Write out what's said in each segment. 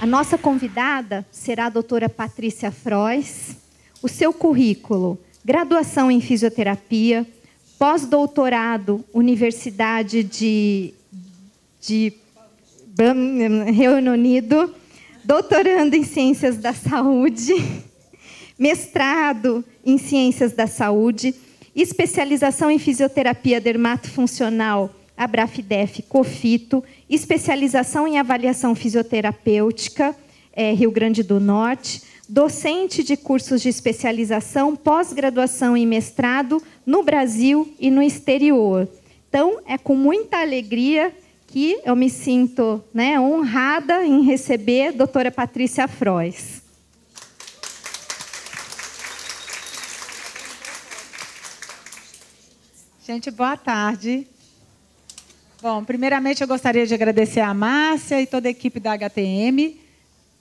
A nossa convidada será a doutora Patrícia Frois. O seu currículo: graduação em fisioterapia, pós-doutorado, Universidade de Reino Unido, doutorando em Ciências da Saúde, mestrado em Ciências da Saúde, especialização em Fisioterapia Dermatofuncional, Abrafidef Cofito, especialização em Avaliação Fisioterapêutica, Rio Grande do Norte, docente de cursos de especialização, pós-graduação e mestrado no Brasil e no exterior. Então, é com muita alegria que eu me sinto, né, honrada em receber a doutora Patrícia Frois. Gente, boa tarde. Bom, primeiramente eu gostaria de agradecer a Márcia e toda a equipe da HTM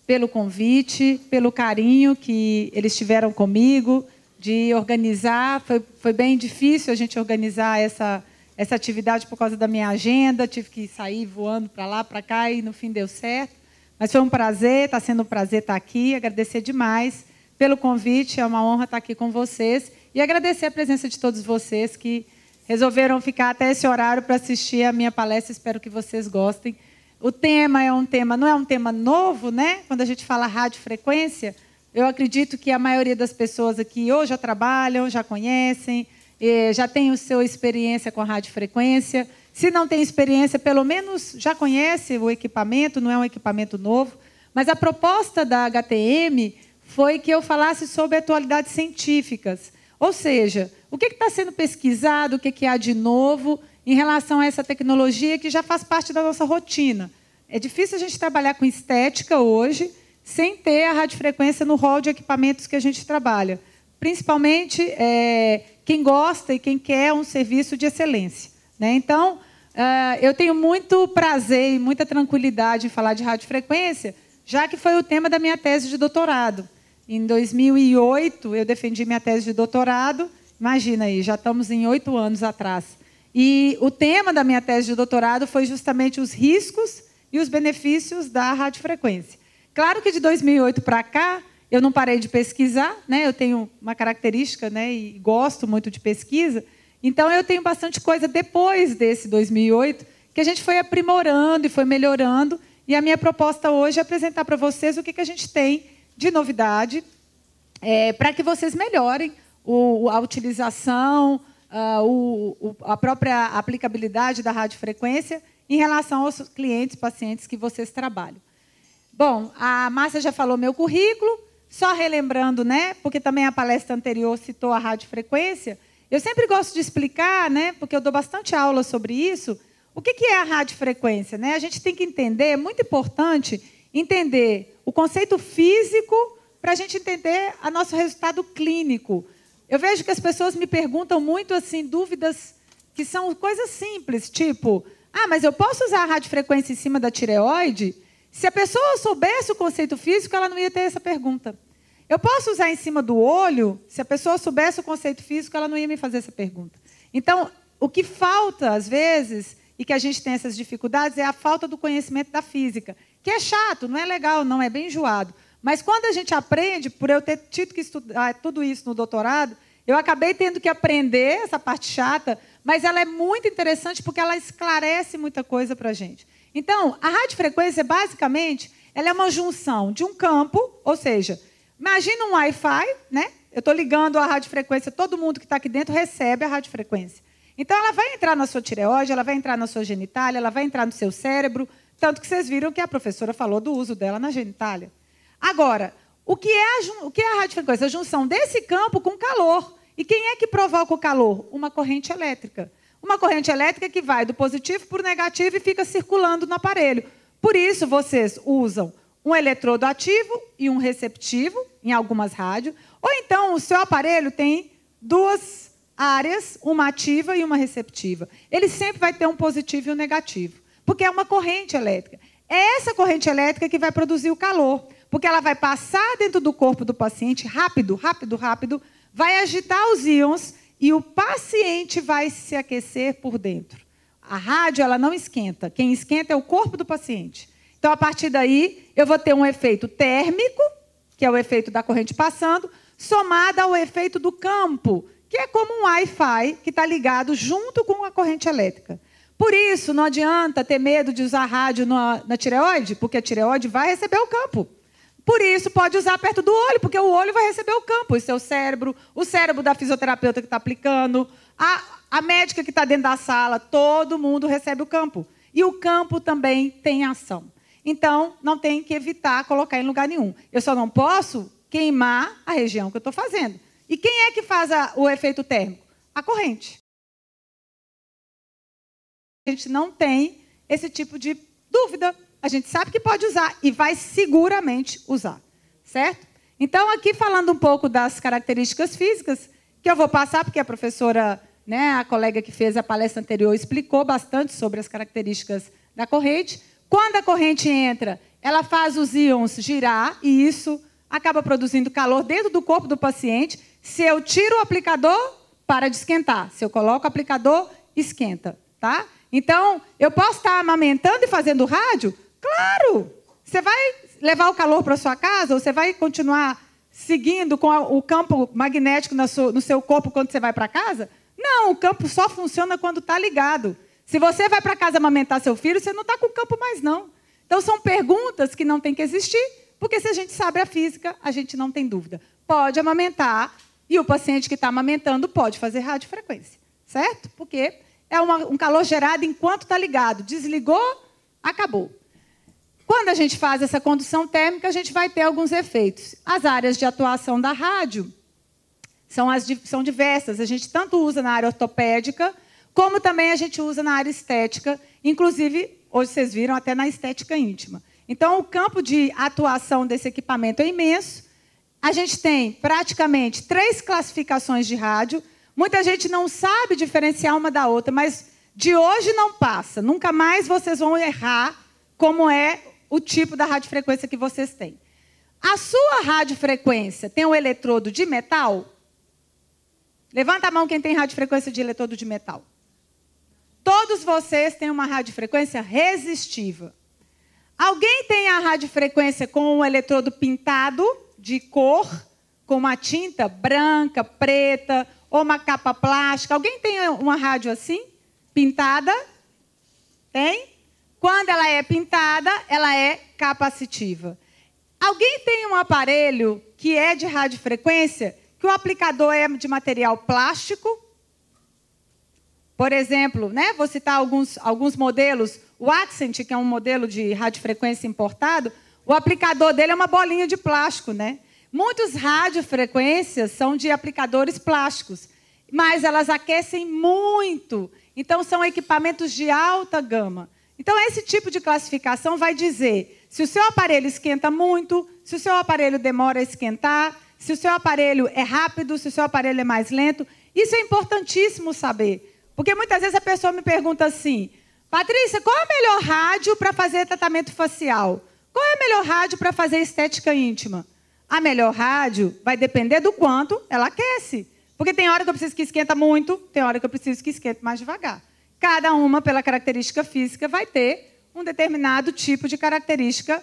pelo convite, pelo carinho que eles tiveram comigo de organizar. Foi bem difícil a gente organizar essa atividade por causa da minha agenda. Tive que sair voando para lá, para cá e no fim deu certo. Mas foi um prazer, está sendo um prazer estar aqui. Agradecer demais pelo convite, é uma honra estar aqui com vocês. E agradecer a presença de todos vocês que resolveram ficar até esse horário para assistir a minha palestra. Espero que vocês gostem. O tema não é um tema novo, né? Quando a gente fala radiofrequência, eu acredito que a maioria das pessoas aqui ou já trabalham, já conhecem, já tem a sua experiência com a radiofrequência. Se não tem experiência, pelo menos já conhece o equipamento, não é um equipamento novo. Mas a proposta da HTM foi que eu falasse sobre atualidades científicas. Ou seja, o que está sendo pesquisado, o que há de novo em relação a essa tecnologia que já faz parte da nossa rotina. É difícil a gente trabalhar com estética hoje sem ter a radiofrequência no rol de equipamentos que a gente trabalha. Principalmente quem gosta e quem quer um serviço de excelência, né? Então, eu tenho muito prazer e muita tranquilidade em falar de radiofrequência, já que foi o tema da minha tese de doutorado. Em 2008, eu defendi minha tese de doutorado. Imagina aí, já estamos em 8 anos atrás. E o tema da minha tese de doutorado foi justamente os riscos e os benefícios da radiofrequência. Claro que de 2008 para cá, eu não parei de pesquisar, né? Eu tenho uma característica, né, e gosto muito de pesquisa. Então, eu tenho bastante coisa depois desse 2008 que a gente foi aprimorando e foi melhorando. E a minha proposta hoje é apresentar para vocês o que a gente tem de novidade para que vocês melhorem a utilização, a própria aplicabilidade da radiofrequência em relação aos clientes, pacientes que vocês trabalham. Bom, a Márcia já falou meu currículo, só relembrando, né, porque também a palestra anterior citou a radiofrequência. Eu sempre gosto de explicar, né, porque eu dou bastante aula sobre isso, o que é a radiofrequência, né? A gente tem que entender, é muito importante entender o conceito físico para a gente entender o nosso resultado clínico. Eu vejo que as pessoas me perguntam muito assim, dúvidas que são coisas simples, tipo, mas eu posso usar a radiofrequência em cima da tireoide? Se a pessoa soubesse o conceito físico, ela não ia ter essa pergunta. Eu posso usar em cima do olho? Se a pessoa soubesse o conceito físico, ela não ia me fazer essa pergunta. Então, o que falta, às vezes, e que a gente tem essas dificuldades, é a falta do conhecimento da física, que é chato, não é legal, não é bem enjoado. Mas quando a gente aprende, por eu ter tido que estudar tudo isso no doutorado, eu acabei tendo que aprender essa parte chata, mas ela é muito interessante porque ela esclarece muita coisa para a gente. Então, a radiofrequência, basicamente, ela é uma junção de um campo, ou seja, imagina um Wi-Fi, né? Eu estou ligando a radiofrequência, todo mundo que está aqui dentro recebe a radiofrequência. Então, ela vai entrar na sua tireoide, ela vai entrar na sua genitália, ela vai entrar no seu cérebro, tanto que vocês viram que a professora falou do uso dela na genitália. Agora, o que é a radiofrequência? A junção desse campo com calor. E quem é que provoca o calor? Uma corrente elétrica. Uma corrente elétrica que vai do positivo para o negativo e fica circulando no aparelho. Por isso, vocês usam um eletrodo ativo e um receptivo, em algumas rádios. Ou então, o seu aparelho tem 2 áreas, uma ativa e uma receptiva. Ele sempre vai ter um positivo e um negativo, porque é uma corrente elétrica. É essa corrente elétrica que vai produzir o calor, porque ela vai passar dentro do corpo do paciente rápido, rápido, rápido, vai agitar os íons e o paciente vai se aquecer por dentro. A rádio ela não esquenta. Quem esquenta é o corpo do paciente. Então, a partir daí, eu vou ter um efeito térmico, que é o efeito da corrente passando, somado ao efeito do campo, que é como um Wi-Fi que está ligado junto com a corrente elétrica. Por isso, não adianta ter medo de usar rádio na tireoide, porque a tireoide vai receber o campo. Por isso, pode usar perto do olho, porque o olho vai receber o campo. O seu cérebro, o cérebro da fisioterapeuta que está aplicando, a médica que está dentro da sala, todo mundo recebe o campo. E o campo também tem ação. Então, não tem que evitar colocar em lugar nenhum. Eu só não posso queimar a região que eu estou fazendo. E quem é que faz o efeito térmico? A corrente. A gente não tem esse tipo de dúvida. A gente sabe que pode usar e vai seguramente usar, certo? Então, aqui falando um pouco das características físicas, que eu vou passar, porque a professora, né, a colega que fez a palestra anterior, explicou bastante sobre as características da corrente. Quando a corrente entra, ela faz os íons girar, e isso acaba produzindo calor dentro do corpo do paciente. Se eu tiro o aplicador, para de esquentar. Se eu coloco o aplicador, esquenta, tá? Então, eu posso estar amamentando e fazendo rádio? Claro! Você vai levar o calor para a sua casa ou você vai continuar seguindo com o campo magnético no seu corpo quando você vai para casa? Não, o campo só funciona quando está ligado. Se você vai para casa amamentar seu filho, você não está com o campo mais, não. Então, são perguntas que não tem que existir, porque se a gente sabe a física, a gente não tem dúvida. Pode amamentar e o paciente que está amamentando pode fazer radiofrequência, certo? Porque é um calor gerado enquanto está ligado. Desligou, acabou. Quando a gente faz essa condução térmica, a gente vai ter alguns efeitos. As áreas de atuação da rádio são diversas. A gente tanto usa na área ortopédica, como também a gente usa na área estética. Inclusive, hoje vocês viram, até na estética íntima. Então, o campo de atuação desse equipamento é imenso. A gente tem, praticamente, 3 classificações de rádio. Muita gente não sabe diferenciar uma da outra, mas de hoje não passa. Nunca mais vocês vão errar como é o tipo da radiofrequência que vocês têm. A sua radiofrequência tem um eletrodo de metal? Levanta a mão quem tem radiofrequência de eletrodo de metal. Todos vocês têm uma radiofrequência resistiva. Alguém tem a radiofrequência com um eletrodo pintado de cor, com uma tinta branca, preta, ou uma capa plástica? Alguém tem uma rádio assim, pintada? Tem? Quando ela é pintada, ela é capacitiva. Alguém tem um aparelho que é de radiofrequência, que o aplicador é de material plástico? Por exemplo, né, vou citar alguns modelos. O Accent, que é um modelo de radiofrequência importado, o aplicador dele é uma bolinha de plástico, né? Muitas radiofrequências são de aplicadores plásticos, mas elas aquecem muito. Então, são equipamentos de alta gama. Então, esse tipo de classificação vai dizer se o seu aparelho esquenta muito, se o seu aparelho demora a esquentar, se o seu aparelho é rápido, se o seu aparelho é mais lento. Isso é importantíssimo saber, porque muitas vezes a pessoa me pergunta assim: Patrícia, qual é a melhor rádio para fazer tratamento facial? Qual é a melhor rádio para fazer estética íntima? A melhor rádio vai depender do quanto ela aquece. Porque tem hora que eu preciso que esquenta muito, tem hora que eu preciso que esquente mais devagar. Cada uma, pela característica física, vai ter um determinado tipo de característica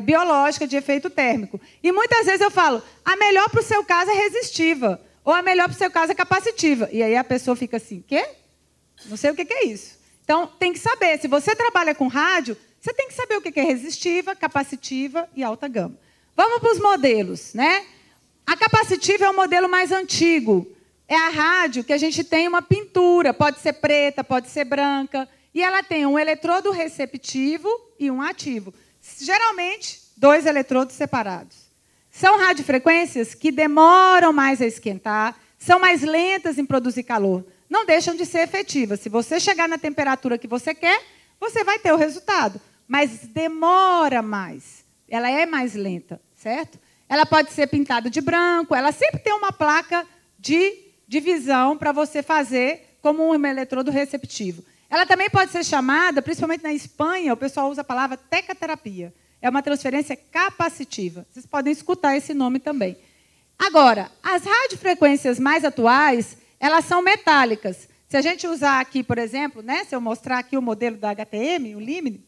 biológica de efeito térmico. E muitas vezes eu falo, a melhor para o seu caso é resistiva, ou a melhor para o seu caso é capacitiva. E aí a pessoa fica assim, quê? Não sei o que é isso. Então, tem que saber. Se você trabalha com rádio, você tem que saber o que é resistiva, capacitiva e alta gama. Vamos para os modelos, né? A capacitiva é o modelo mais antigo. É a rádio que a gente tem uma pintura, pode ser preta, pode ser branca, e ela tem um eletrodo receptivo e um ativo. Geralmente, 2 eletrodos separados. São radiofrequências que demoram mais a esquentar, são mais lentas em produzir calor. Não deixam de ser efetivas. Se você chegar na temperatura que você quer, você vai ter o resultado. Mas demora mais. Ela é mais lenta, certo? Ela pode ser pintada de branco, ela sempre tem uma placa de divisão para você fazer como um eletrodo receptivo. Ela também pode ser chamada, principalmente na Espanha, o pessoal usa a palavra tecaterapia. É uma transferência capacitiva. Vocês podem escutar esse nome também. Agora, as radiofrequências mais atuais, elas são metálicas. Se a gente usar aqui, por exemplo, né, se eu mostrar aqui o modelo da HTM, o Limine,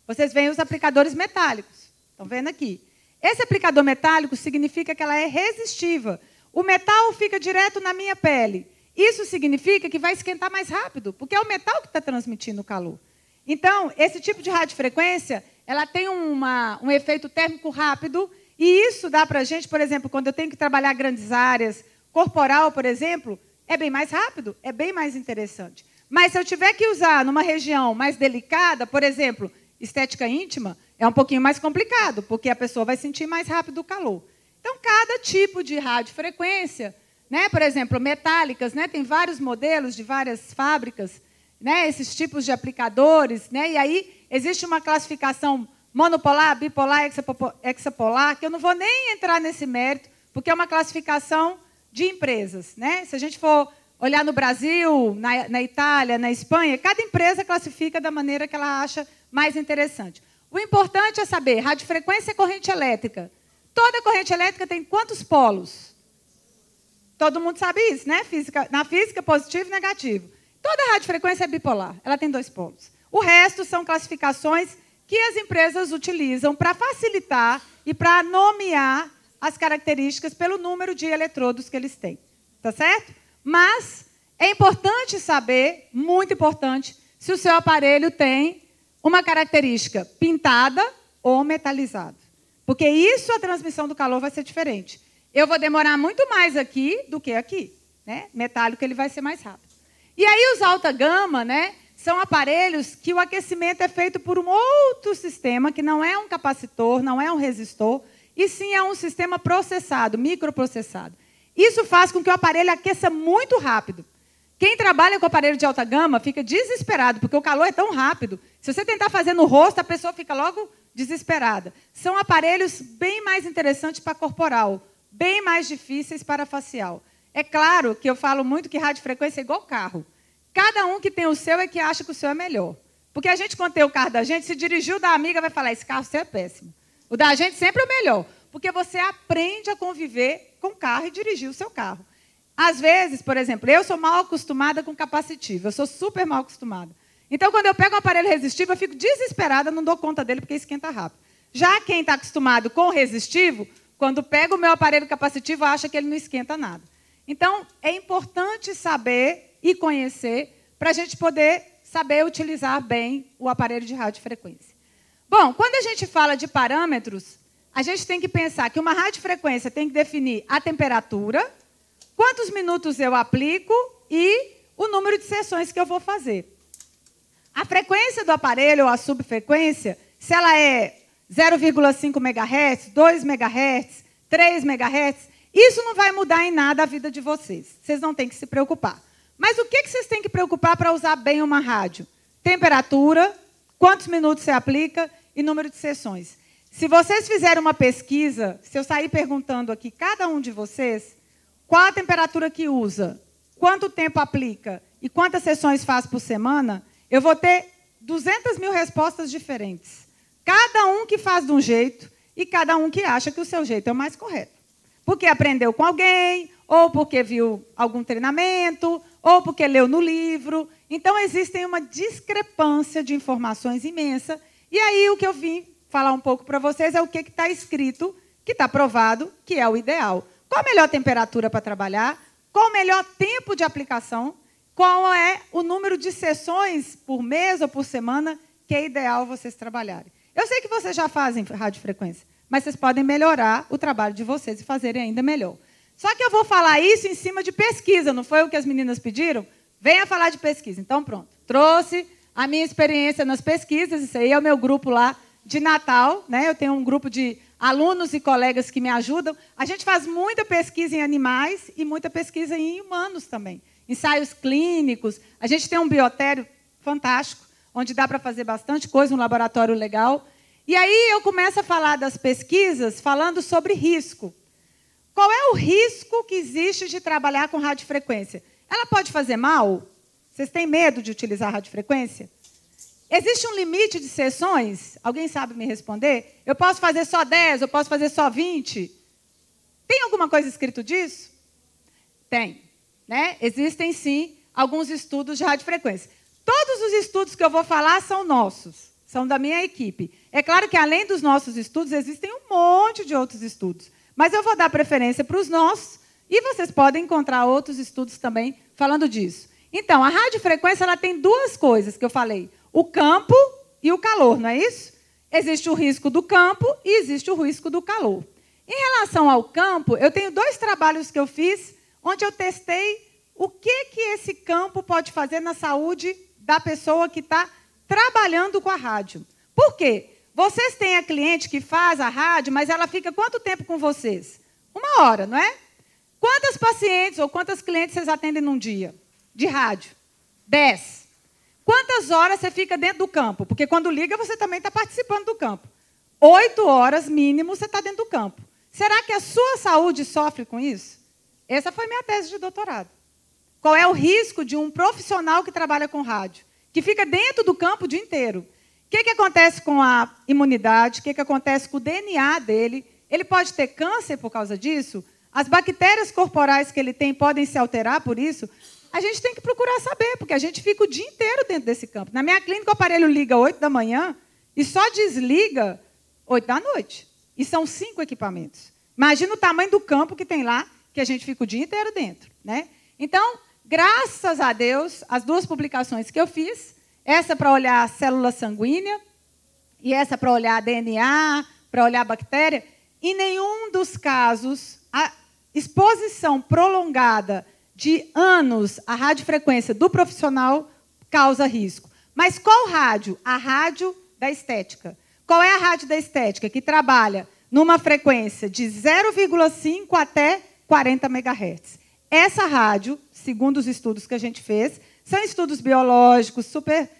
vocês veem os aplicadores metálicos. Estão vendo aqui? Esse aplicador metálico significa que ela é resistiva. O metal fica direto na minha pele. Isso significa que vai esquentar mais rápido, porque é o metal que está transmitindo o calor. Então, esse tipo de radiofrequência, ela tem um efeito térmico rápido, e isso dá para a gente, por exemplo, quando eu tenho que trabalhar grandes áreas, corporal, por exemplo, é bem mais rápido, é bem mais interessante. Mas se eu tiver que usar numa região mais delicada, por exemplo, estética íntima, é um pouquinho mais complicado, porque a pessoa vai sentir mais rápido o calor. Então, cada tipo de radiofrequência, né, por exemplo, metálicas, né, tem vários modelos de várias fábricas, né, esses tipos de aplicadores, né, e aí existe uma classificação monopolar, bipolar, hexapolar, que eu não vou nem entrar nesse mérito, porque é uma classificação de empresas. Né? Se a gente for olhar no Brasil, na Itália, na Espanha, cada empresa classifica da maneira que ela acha mais interessante. O importante é saber, radiofrequência é corrente elétrica. Toda corrente elétrica tem quantos polos? Todo mundo sabe isso, né? Na física, positivo e negativo. Toda radiofrequência é bipolar, ela tem 2 polos. O resto são classificações que as empresas utilizam para facilitar e para nomear as características pelo número de eletrodos que eles têm. Tá certo? Mas é importante saber, muito importante, se o seu aparelho tem uma característica pintada ou metalizada. Porque isso, a transmissão do calor vai ser diferente. Eu vou demorar muito mais aqui do que aqui. Né? Metálico, ele vai ser mais rápido. E aí os alta gama, né, são aparelhos que o aquecimento é feito por um outro sistema, que não é um capacitor, não é um resistor, e sim é um sistema processado, microprocessado. Isso faz com que o aparelho aqueça muito rápido. Quem trabalha com aparelho de alta gama fica desesperado, porque o calor é tão rápido. Se você tentar fazer no rosto, a pessoa fica logo desesperada. São aparelhos bem mais interessantes para corporal, bem mais difíceis para facial. É claro que eu falo muito que radiofrequência é igual carro. Cada um que tem o seu é que acha que o seu é melhor. Porque a gente, quando tem o carro da gente, se dirigiu da amiga, vai falar, esse carro seu é péssimo. O da gente sempre é o melhor. Porque você aprende a conviver com o carro e dirigir o seu carro. Às vezes, por exemplo, eu sou mal acostumada com capacitivo. Eu sou super mal acostumada. Então, quando eu pego um aparelho resistivo, eu fico desesperada, não dou conta dele, porque esquenta rápido. Já quem está acostumado com o resistivo, quando pega o meu aparelho capacitivo, acha que ele não esquenta nada. Então, é importante saber e conhecer para a gente poder saber utilizar bem o aparelho de radiofrequência. Bom, quando a gente fala de parâmetros, a gente tem que pensar que uma radiofrequência tem que definir a temperatura, quantos minutos eu aplico e o número de sessões que eu vou fazer. A frequência do aparelho, ou a subfrequência, se ela é 0,5 MHz, 2 MHz, 3 MHz, isso não vai mudar em nada a vida de vocês. Vocês não têm que se preocupar. Mas o que vocês têm que preocupar para usar bem uma rádio? Temperatura, quantos minutos você aplica e número de sessões. Se vocês fizerem uma pesquisa, se eu sair perguntando aqui, cada um de vocês, qual a temperatura que usa, quanto tempo aplica e quantas sessões faz por semana, eu vou ter 200 mil respostas diferentes. Cada um que faz de um jeito e cada um que acha que o seu jeito é o mais correto. Porque aprendeu com alguém, ou porque viu algum treinamento, ou porque leu no livro. Então, existe uma discrepância de informações imensa. E aí, o que eu vim falar um pouco para vocês é o que está escrito, que está provado, que é o ideal. Qual a melhor temperatura para trabalhar? Qual o melhor tempo de aplicação? Qual é o número de sessões por mês ou por semana que é ideal vocês trabalharem? Eu sei que vocês já fazem radiofrequência, mas vocês podem melhorar o trabalho de vocês e fazerem ainda melhor. Só que eu vou falar isso em cima de pesquisa, não foi o que as meninas pediram? Venha falar de pesquisa. Então, pronto. Trouxe a minha experiência nas pesquisas, isso aí é o meu grupo lá de Natal, né? Eu tenho um grupo de alunos e colegas que me ajudam. A gente faz muita pesquisa em animais e muita pesquisa em humanos também. Ensaios clínicos. A gente tem um biotério fantástico, onde dá para fazer bastante coisa, um laboratório legal. E aí eu começo a falar das pesquisas falando sobre risco. Qual é o risco que existe de trabalhar com radiofrequência? Ela pode fazer mal? Vocês têm medo de utilizar radiofrequência? Existe um limite de sessões? Alguém sabe me responder? Eu posso fazer só 10, eu posso fazer só 20? Tem alguma coisa escrito disso? Tem. Né? Existem, sim, alguns estudos de radiofrequência. Todos os estudos que eu vou falar são nossos. são da minha equipe. É claro que, além dos nossos estudos, existem um monte de outros estudos. Mas eu vou dar preferência para os nossos, e vocês podem encontrar outros estudos também falando disso. Então, a radiofrequência ela tem duas coisas que eu falei. O campo e o calor, não é isso? Existe o risco do campo e existe o risco do calor. Em relação ao campo, eu tenho 2 trabalhos que eu fiz, onde eu testei o que esse campo pode fazer na saúde da pessoa que está trabalhando com a rádio. Por quê? Vocês têm a cliente que faz a rádio, mas ela fica quanto tempo com vocês? 1 hora, não é? Quantas pacientes ou quantas clientes vocês atendem num dia de rádio? 10. Quantas horas você fica dentro do campo? Porque quando liga, você também está participando do campo. 8 horas, mínimo, você está dentro do campo. Será que a sua saúde sofre com isso? Essa foi minha tese de doutorado. Qual é o risco de um profissional que trabalha com rádio, que fica dentro do campo o dia inteiro? O que acontece com a imunidade? O que acontece com o DNA dele? Ele pode ter câncer por causa disso? As bactérias corporais que ele tem podem se alterar por isso? A gente tem que procurar saber, porque a gente fica o dia inteiro dentro desse campo. Na minha clínica, o aparelho liga 8 da manhã e só desliga 8 da noite. E são 5 equipamentos. Imagina o tamanho do campo que tem lá, que a gente fica o dia inteiro dentro, né? Então, graças a Deus, as 2 publicações que eu fiz, essa para olhar a célula sanguínea e essa para olhar DNA, para olhar a bactéria, em nenhum dos casos a exposição prolongada de anos à radiofrequência do profissional causa risco. Mas qual rádio? A rádio da estética. Qual é a rádio da estética? Que trabalha numa frequência de 0,5 até 40 MHz. Essa rádio, segundo os estudos que a gente fez, são estudos biológicos super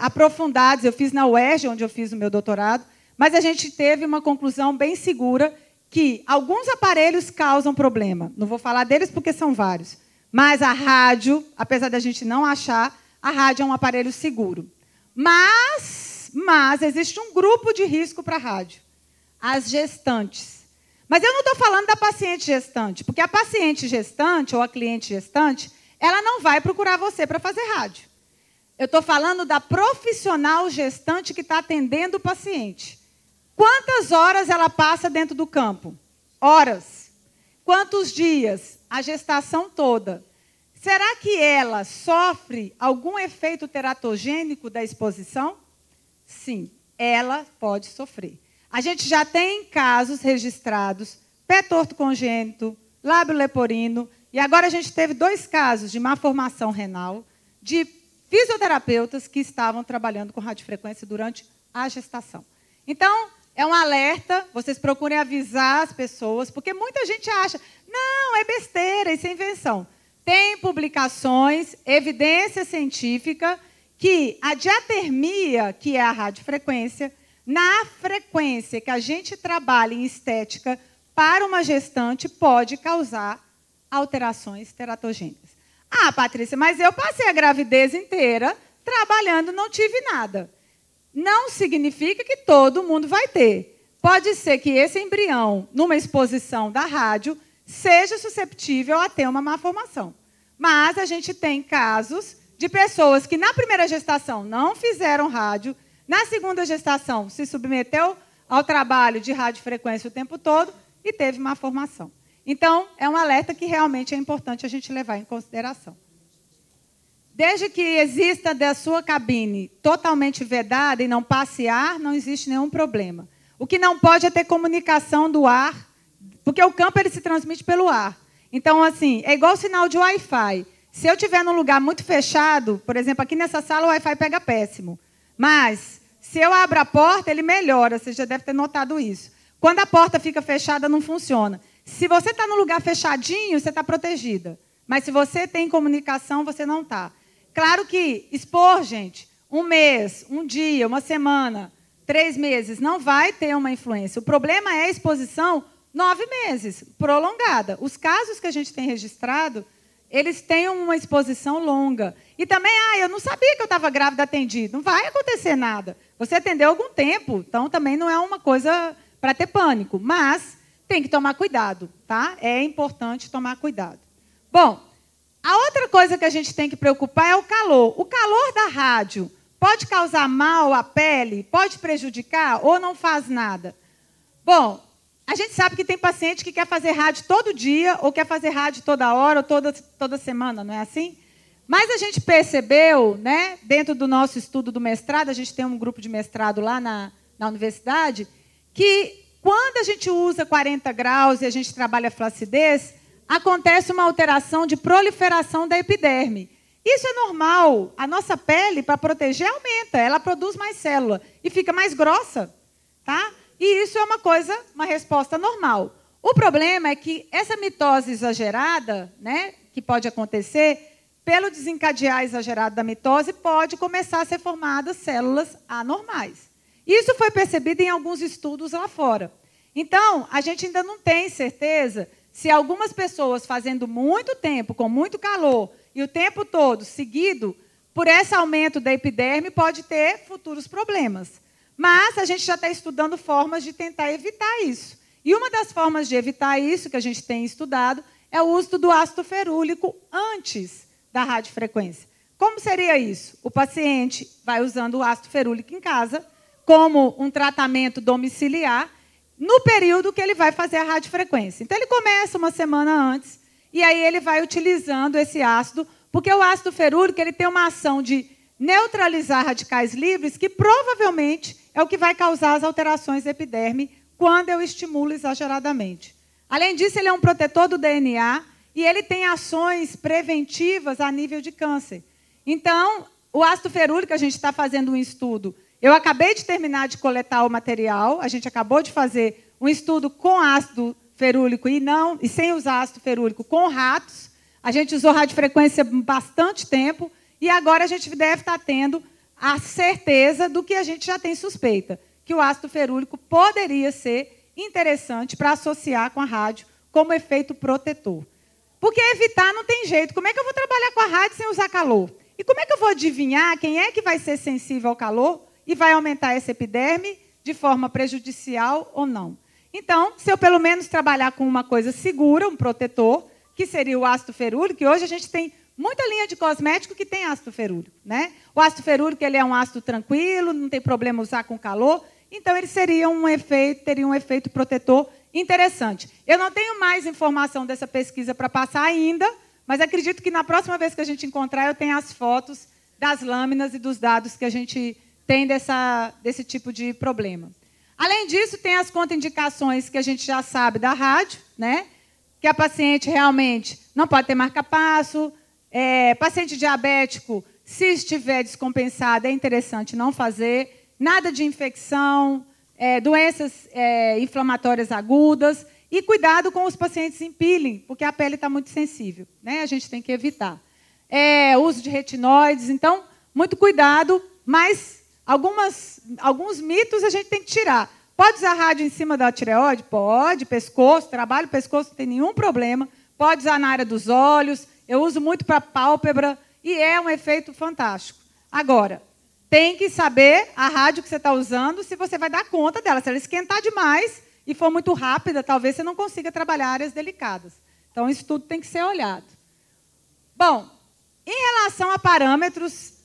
aprofundados. Eu fiz na UERJ, onde eu fiz o meu doutorado, mas a gente teve uma conclusão bem segura que alguns aparelhos causam problema. Não vou falar deles porque são vários. Mas a rádio, apesar da gente não achar, a rádio é um aparelho seguro. Mas existe um grupo de risco para a rádio. As gestantes. Mas eu não estou falando da paciente gestante, porque a paciente gestante ou a cliente gestante, ela não vai procurar você para fazer rádio. Eu estou falando da profissional gestante que está atendendo o paciente. Quantas horas ela passa dentro do campo? Horas. Quantos dias? A gestação toda. Será que ela sofre algum efeito teratogênico da exposição? Sim, ela pode sofrer. A gente já tem casos registrados, pé torto congênito, lábio leporino, e agora a gente teve 2 casos de má formação renal de fisioterapeutas que estavam trabalhando com radiofrequência durante a gestação. Então, é um alerta, vocês procurem avisar as pessoas, porque muita gente acha, não, é besteira, isso é invenção. Tem publicações, evidência científica, que a diatermia, que é a radiofrequência, na frequência que a gente trabalha em estética para uma gestante, pode causar alterações teratogênicas. Ah, Patrícia, mas eu passei a gravidez inteira trabalhando, não tive nada. Não significa que todo mundo vai ter. Pode ser que esse embrião, numa exposição da rádio, seja susceptível a ter uma má formação. Mas a gente tem casos de pessoas que na primeira gestação não fizeram rádio, na segunda gestação se submeteu ao trabalho de radiofrequência o tempo todo e teve má formação. Então, é um alerta que realmente é importante a gente levar em consideração. Desde que exista da sua cabine totalmente vedada e não passe ar, não existe nenhum problema. O que não pode é ter comunicação do ar, porque o campo ele se transmite pelo ar. Então, assim, é igual sinal de Wi-Fi. Se eu estiver num lugar muito fechado, por exemplo, aqui nessa sala o Wi-Fi pega péssimo. Mas, se eu abro a porta, ele melhora. Você já deve ter notado isso. Quando a porta fica fechada, não funciona. Se você está num lugar fechadinho, você está protegida. Mas se você tem comunicação, você não está. Claro que expor, gente, 1 mês, 1 dia, 1 semana, 3 meses, não vai ter uma influência. O problema é a exposição 9 meses, prolongada. Os casos que a gente tem registrado, eles têm uma exposição longa. E também, eu não sabia que eu estava grávida, atendi. Não vai acontecer nada. Você atendeu algum tempo, então também não é uma coisa para ter pânico. Mas tem que tomar cuidado, tá? É importante tomar cuidado. Bom, a outra coisa que a gente tem que preocupar é o calor. O calor da rádio Pode causar mal à pele? Pode prejudicar ou não faz nada? Bom, a gente sabe que tem paciente que quer fazer rádio todo dia, ou quer fazer rádio toda hora, ou toda semana, não é assim? Mas a gente percebeu, né, dentro do nosso estudo do mestrado, a gente tem um grupo de mestrado lá na universidade, que quando a gente usa 40 graus e a gente trabalha flacidez, acontece uma alteração de proliferação da epiderme. Isso é normal. A nossa pele, para proteger, aumenta. Ela produz mais célula e fica mais grossa. Tá? E isso é uma resposta normal. O problema é que essa mitose exagerada, né, que pode acontecer, pelo desencadear exagerado da mitose, pode começar a ser formadas células anormais. Isso foi percebido em alguns estudos lá fora. Então, a gente ainda não tem certeza se algumas pessoas fazendo muito tempo, com muito calor, e o tempo todo seguido, por esse aumento da epiderme, pode ter futuros problemas. Mas a gente já está estudando formas de tentar evitar isso. E uma das formas de evitar isso, que a gente tem estudado, é o uso do ácido ferúlico antes da radiofrequência. Como seria isso? O paciente vai usando o ácido ferúlico em casa, como um tratamento domiciliar, no período que ele vai fazer a radiofrequência. Então, ele começa uma semana antes, e aí ele vai utilizando esse ácido, porque o ácido ferúlico ele tem uma ação de neutralizar radicais livres, que provavelmente é o que vai causar as alterações da epiderme quando eu estimulo exageradamente. Além disso, ele é um protetor do DNA e ele tem ações preventivas a nível de câncer. Então, o ácido ferúlico, a gente está fazendo um estudo. Eu acabei de terminar de coletar o material, a gente acabou de fazer um estudo com ácido ferúlico e sem usar ácido ferúlico com ratos. A gente usou radiofrequência bastante tempo e agora a gente deve estar tendo a certeza do que a gente já tem suspeita, que o ácido ferúlico poderia ser interessante para associar com a rádio como efeito protetor. Porque evitar não tem jeito. Como é que eu vou trabalhar com a rádio sem usar calor? E como é que eu vou adivinhar quem é que vai ser sensível ao calor e vai aumentar essa epiderme de forma prejudicial ou não? Então, se eu pelo menos trabalhar com uma coisa segura, um protetor, que seria o ácido ferúlico, e hoje a gente tem muita linha de cosmético que tem ácido ferúlico, né? O ácido ferúlico ele é um ácido tranquilo, não tem problema usar com calor, então ele teria um efeito protetor interessante. Eu não tenho mais informação dessa pesquisa para passar ainda, mas acredito que na próxima vez que a gente encontrar, eu tenho as fotos das lâminas e dos dados que a gente tem desse tipo de problema. Além disso, tem as contraindicações que a gente já sabe da rádio, né? Que a paciente realmente não pode ter marca-passo, paciente diabético, se estiver descompensado, é interessante não fazer, nada de infecção, doenças inflamatórias agudas, e cuidado com os pacientes em peeling, porque a pele está muito sensível, né? A gente tem que evitar. Uso de retinóides, então, muito cuidado, mas alguns mitos a gente tem que tirar. Pode usar rádio em cima da tireoide? Pode, pescoço, trabalho pescoço, não tem nenhum problema. Pode usar na área dos olhos, eu uso muito para pálpebra, e é um efeito fantástico. Agora, tem que saber a rádio que você está usando, se você vai dar conta dela. Se ela esquentar demais e for muito rápida, talvez você não consiga trabalhar áreas delicadas. Então, isso tudo tem que ser olhado. Bom, em relação a parâmetros,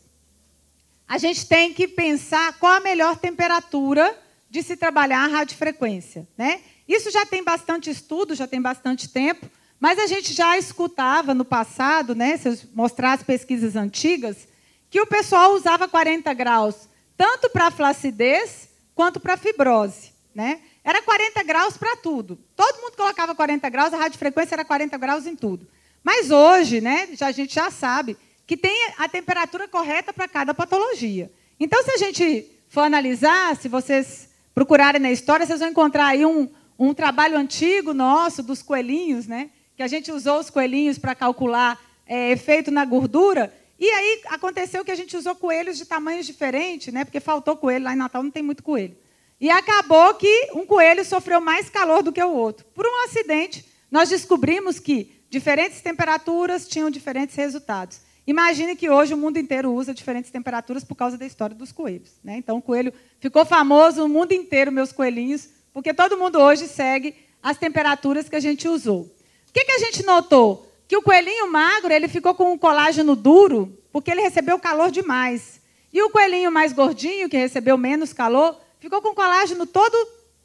a gente tem que pensar qual a melhor temperatura de se trabalhar a radiofrequência, né? Isso já tem bastante estudo, já tem bastante tempo, mas a gente já escutava no passado, né, se eu mostrar as pesquisas antigas, que o pessoal usava 40 graus, tanto para flacidez quanto para fibrose, né? Era 40 graus para tudo. Todo mundo colocava 40 graus, a radiofrequência era 40 graus em tudo. Mas hoje, né, a gente já sabe que tem a temperatura correta para cada patologia. Então, se a gente for analisar, se vocês procurarem na história, vocês vão encontrar aí um trabalho antigo nosso, dos coelhinhos, né, que a gente usou os coelhinhos para calcular efeito na gordura, e aí aconteceu que a gente usou coelhos de tamanhos diferentes, né, porque faltou coelho, lá em Natal não tem muito coelho. E acabou que um coelho sofreu mais calor do que o outro. Por um acidente, nós descobrimos que diferentes temperaturas tinham diferentes resultados. Imagine que hoje o mundo inteiro usa diferentes temperaturas por causa da história dos coelhos, né? Então, o coelho ficou famoso no mundo inteiro, meus coelhinhos, porque todo mundo hoje segue as temperaturas que a gente usou. O que a gente notou? Que o coelhinho magro ele ficou com um colágeno duro porque ele recebeu calor demais. E o coelhinho mais gordinho, que recebeu menos calor, ficou com o colágeno todo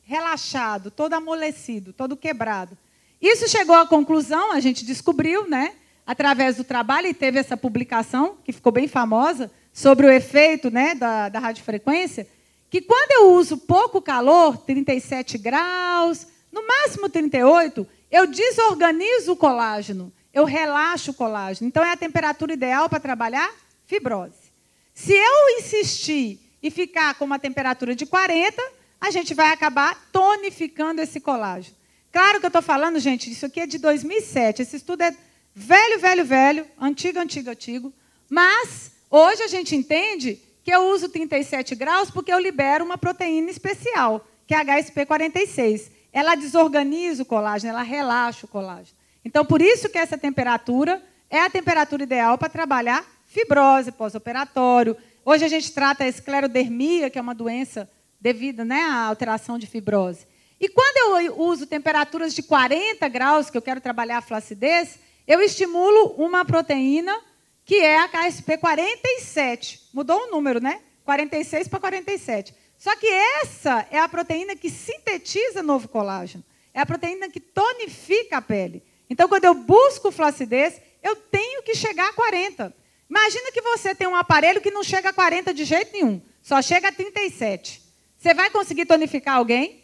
relaxado, todo amolecido, todo quebrado. Isso chegou à conclusão, a gente descobriu, né, através do trabalho, e teve essa publicação, que ficou bem famosa, sobre o efeito, né, da radiofrequência, que quando eu uso pouco calor, 37 graus, no máximo 38, eu desorganizo o colágeno, eu relaxo o colágeno. Então, é a temperatura ideal para trabalhar fibrose. Se eu insistir e ficar com uma temperatura de 40, a gente vai acabar tonificando esse colágeno. Claro que eu estou falando, gente, isso aqui é de 2007. Esse estudo é velho, velho, velho, antigo, antigo, antigo. Mas, hoje a gente entende que eu uso 37 graus porque eu libero uma proteína especial, que é a HSP46. Ela desorganiza o colágeno, ela relaxa o colágeno. Então, por isso que essa temperatura é a temperatura ideal para trabalhar fibrose pós-operatório. Hoje a gente trata a esclerodermia, que é uma doença devido, né, à alteração de fibrose. E quando eu uso temperaturas de 40 graus, que eu quero trabalhar a flacidez, eu estimulo uma proteína que é a KSP47. Mudou o número, né? 46 para 47. Só que essa é a proteína que sintetiza novo colágeno. É a proteína que tonifica a pele. Então, quando eu busco flacidez, eu tenho que chegar a 40. Imagina que você tem um aparelho que não chega a 40 de jeito nenhum. Só chega a 37. Você vai conseguir tonificar alguém?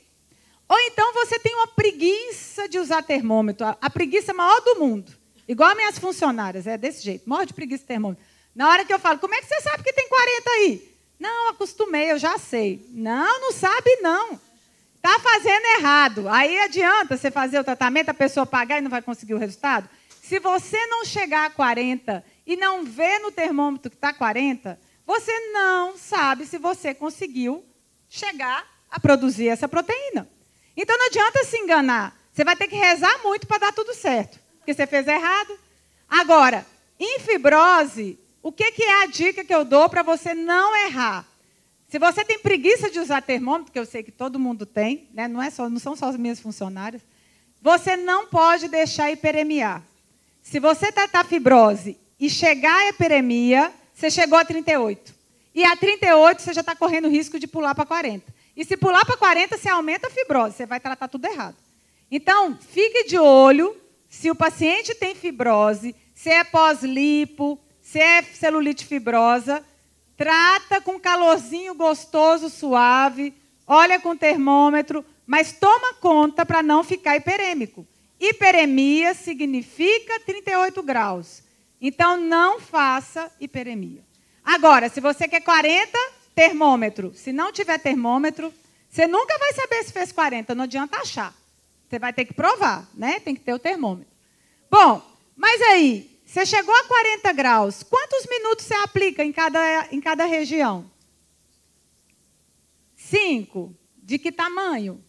Ou então você tem uma preguiça de usar termômetro. A preguiça maior do mundo. Igual as minhas funcionárias. É desse jeito. Morre de preguiça de termômetro. Na hora que eu falo, como é que você sabe que tem 40 aí? Não, acostumei, eu já sei. Não, não sabe, não. Está fazendo errado. Aí adianta você fazer o tratamento, a pessoa pagar e não vai conseguir o resultado? Se você não chegar a 40 e não vê no termômetro que está 40, você não sabe se você conseguiu chegar a produzir essa proteína. Então, não adianta se enganar. Você vai ter que rezar muito para dar tudo certo, porque você fez errado. Agora, em fibrose, o que é a dica que eu dou para você não errar? Se você tem preguiça de usar termômetro, que eu sei que todo mundo tem, né? Não são só as minhas funcionárias, você não pode deixar hiperemiar. Se você tratar fibrose e chegar à hiperemia, você chegou a 38. E a 38, você já está correndo o risco de pular para 40. E se pular para 40, você aumenta a fibrose, você vai tratar tudo errado. Então, fique de olho se o paciente tem fibrose, se é pós-lipo, se é celulite fibrosa, trata com calorzinho gostoso, suave, olha com termômetro, mas toma conta para não ficar hiperêmico. Hiperemia significa 38 graus. Então, não faça hiperemia. Agora, se você quer 40, termômetro. Se não tiver termômetro, você nunca vai saber se fez 40, não adianta achar. Você vai ter que provar, né? Tem que ter o termômetro. Bom, mas aí, você chegou a 40 graus, quantos minutos você aplica em cada região? 5. De que tamanho?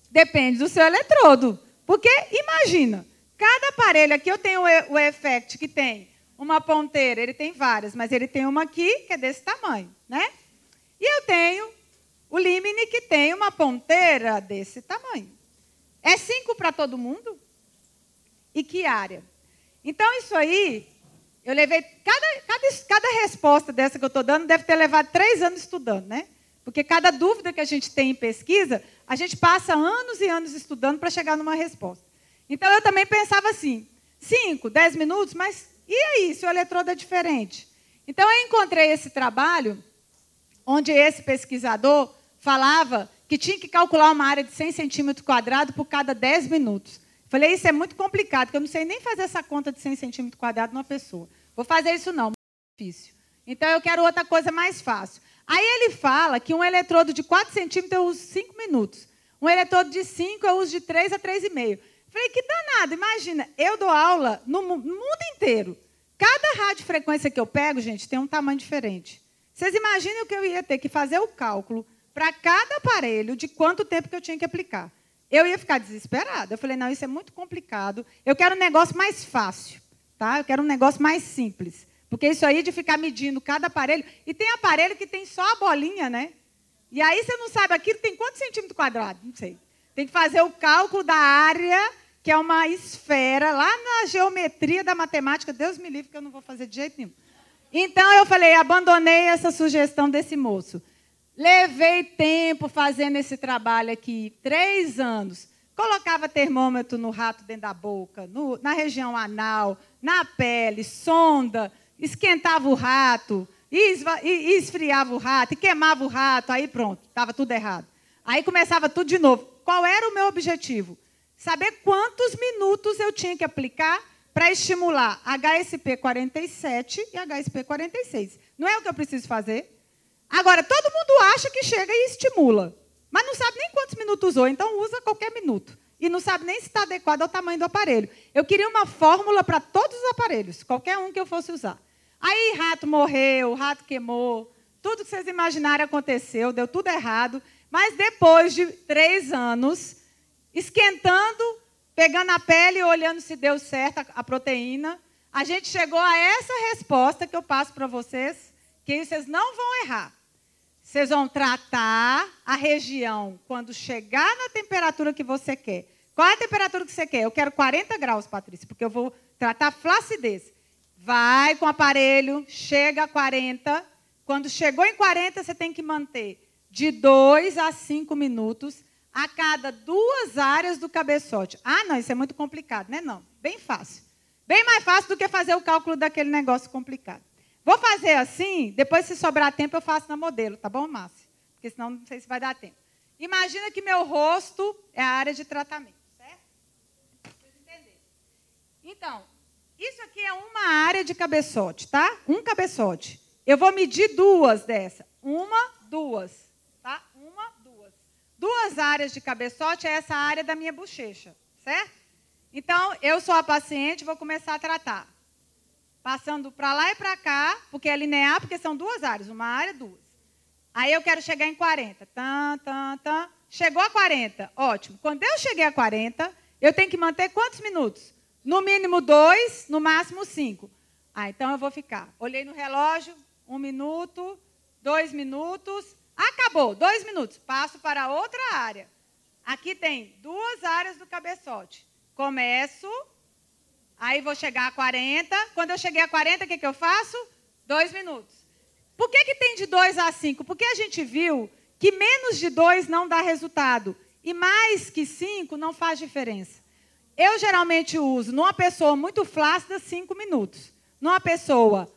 Depende do seu eletrodo. Porque, imagina, cada aparelho aqui, eu tenho o Effect, que tem uma ponteira, ele tem várias, mas ele tem uma aqui, que é desse tamanho, né? E eu tenho o Limine, que tem uma ponteira desse tamanho. É 5 para todo mundo? E que área? Então, isso aí, eu levei... Cada resposta dessa que eu estou dando deve ter levado 3 anos estudando, né? Porque cada dúvida que a gente tem em pesquisa, a gente passa anos e anos estudando para chegar numa resposta. Então, eu também pensava assim, 5, 10 minutos, mas e aí, se o eletrodo é diferente? Então, eu encontrei esse trabalho, onde esse pesquisador falava que tinha que calcular uma área de 100 centímetros quadrados por cada 10 minutos. Falei, isso é muito complicado, porque eu não sei nem fazer essa conta de 100 centímetros quadrados numa pessoa. Vou fazer isso não, muito difícil. Então, eu quero outra coisa mais fácil. Aí ele fala que um eletrodo de 4 centímetros eu uso 5 minutos. Um eletrodo de 5 eu uso de 3 a 3,5. Falei, que danado, imagina, eu dou aula no mundo inteiro. Cada radiofrequência que eu pego, gente, tem um tamanho diferente. Vocês imaginam que eu ia ter que fazer o cálculo para cada aparelho de quanto tempo que eu tinha que aplicar. Eu ia ficar desesperada. Eu falei, não, isso é muito complicado. Eu quero um negócio mais fácil, tá? Eu quero um negócio mais simples. Porque isso aí de ficar medindo cada aparelho... E tem aparelho que tem só a bolinha, né? E aí você não sabe, aquilo tem quantos centímetros quadrados? Não sei. Tem que fazer o cálculo da área, que é uma esfera, lá na geometria da matemática. Deus me livre que eu não vou fazer de jeito nenhum. Então, eu falei, abandonei essa sugestão desse moço. Levei tempo fazendo esse trabalho aqui, 3 anos. Colocava termômetro no rato dentro da boca, na região anal, na pele, sonda, esquentava o rato, e esfriava o rato, e queimava o rato, aí pronto, estava tudo errado. Aí começava tudo de novo. Qual era o meu objetivo? Saber quantos minutos eu tinha que aplicar para estimular HSP47 e HSP46. Não é o que eu preciso fazer? Agora, todo mundo acha que chega e estimula, mas não sabe nem quantos minutos usou, então usa qualquer minuto. E não sabe nem se está adequado ao tamanho do aparelho. Eu queria uma fórmula para todos os aparelhos, qualquer um que eu fosse usar. Aí, rato morreu, rato queimou, tudo que vocês imaginarem aconteceu, deu tudo errado. Mas depois de 3 anos, esquentando, pegando a pele e olhando se deu certo a proteína, a gente chegou a essa resposta que eu passo para vocês, que vocês não vão errar. Vocês vão tratar a região quando chegar na temperatura que você quer. Qual é a temperatura que você quer? Eu quero 40 graus, Patrícia, porque eu vou tratar flacidez. Vai com o aparelho, chega a 40. Quando chegou em 40, você tem que manter de 2 a 5 minutos a cada 2 áreas do cabeçote. Ah, não, isso é muito complicado, né? Não, bem fácil. Bem mais fácil do que fazer o cálculo daquele negócio complicado. Vou fazer assim, depois, se sobrar tempo, eu faço na modelo, tá bom, Márcia? Porque senão não sei se vai dar tempo. Imagina que meu rosto é a área de tratamento, certo? Vocês entenderem. Então, isso aqui é uma área de cabeçote, tá? Um cabeçote. Eu vou medir 2 dessa. 1, 2, tá? 1, 2. 2 áreas de cabeçote é essa área da minha bochecha, certo? Então, eu sou a paciente, vou começar a tratar. Passando para lá e para cá, porque é linear, porque são 2 áreas, uma área, 2. Aí eu quero chegar em 40. Chegou a 40, ótimo. Quando eu cheguei a 40, eu tenho que manter quantos minutos? No mínimo 2, no máximo 5. Então eu vou ficar. Olhei no relógio, 1 minuto, 2 minutos. Acabou, 2 minutos. Passo para outra área. Aqui tem 2 áreas do cabeçote. Começo. Aí vou chegar a 40. Quando eu cheguei a 40, o que eu faço? 2 minutos. Por que tem de 2 a 5? Porque a gente viu que menos de 2 não dá resultado. E mais que 5 não faz diferença. Eu geralmente uso, numa pessoa muito flácida, 5 minutos. Numa pessoa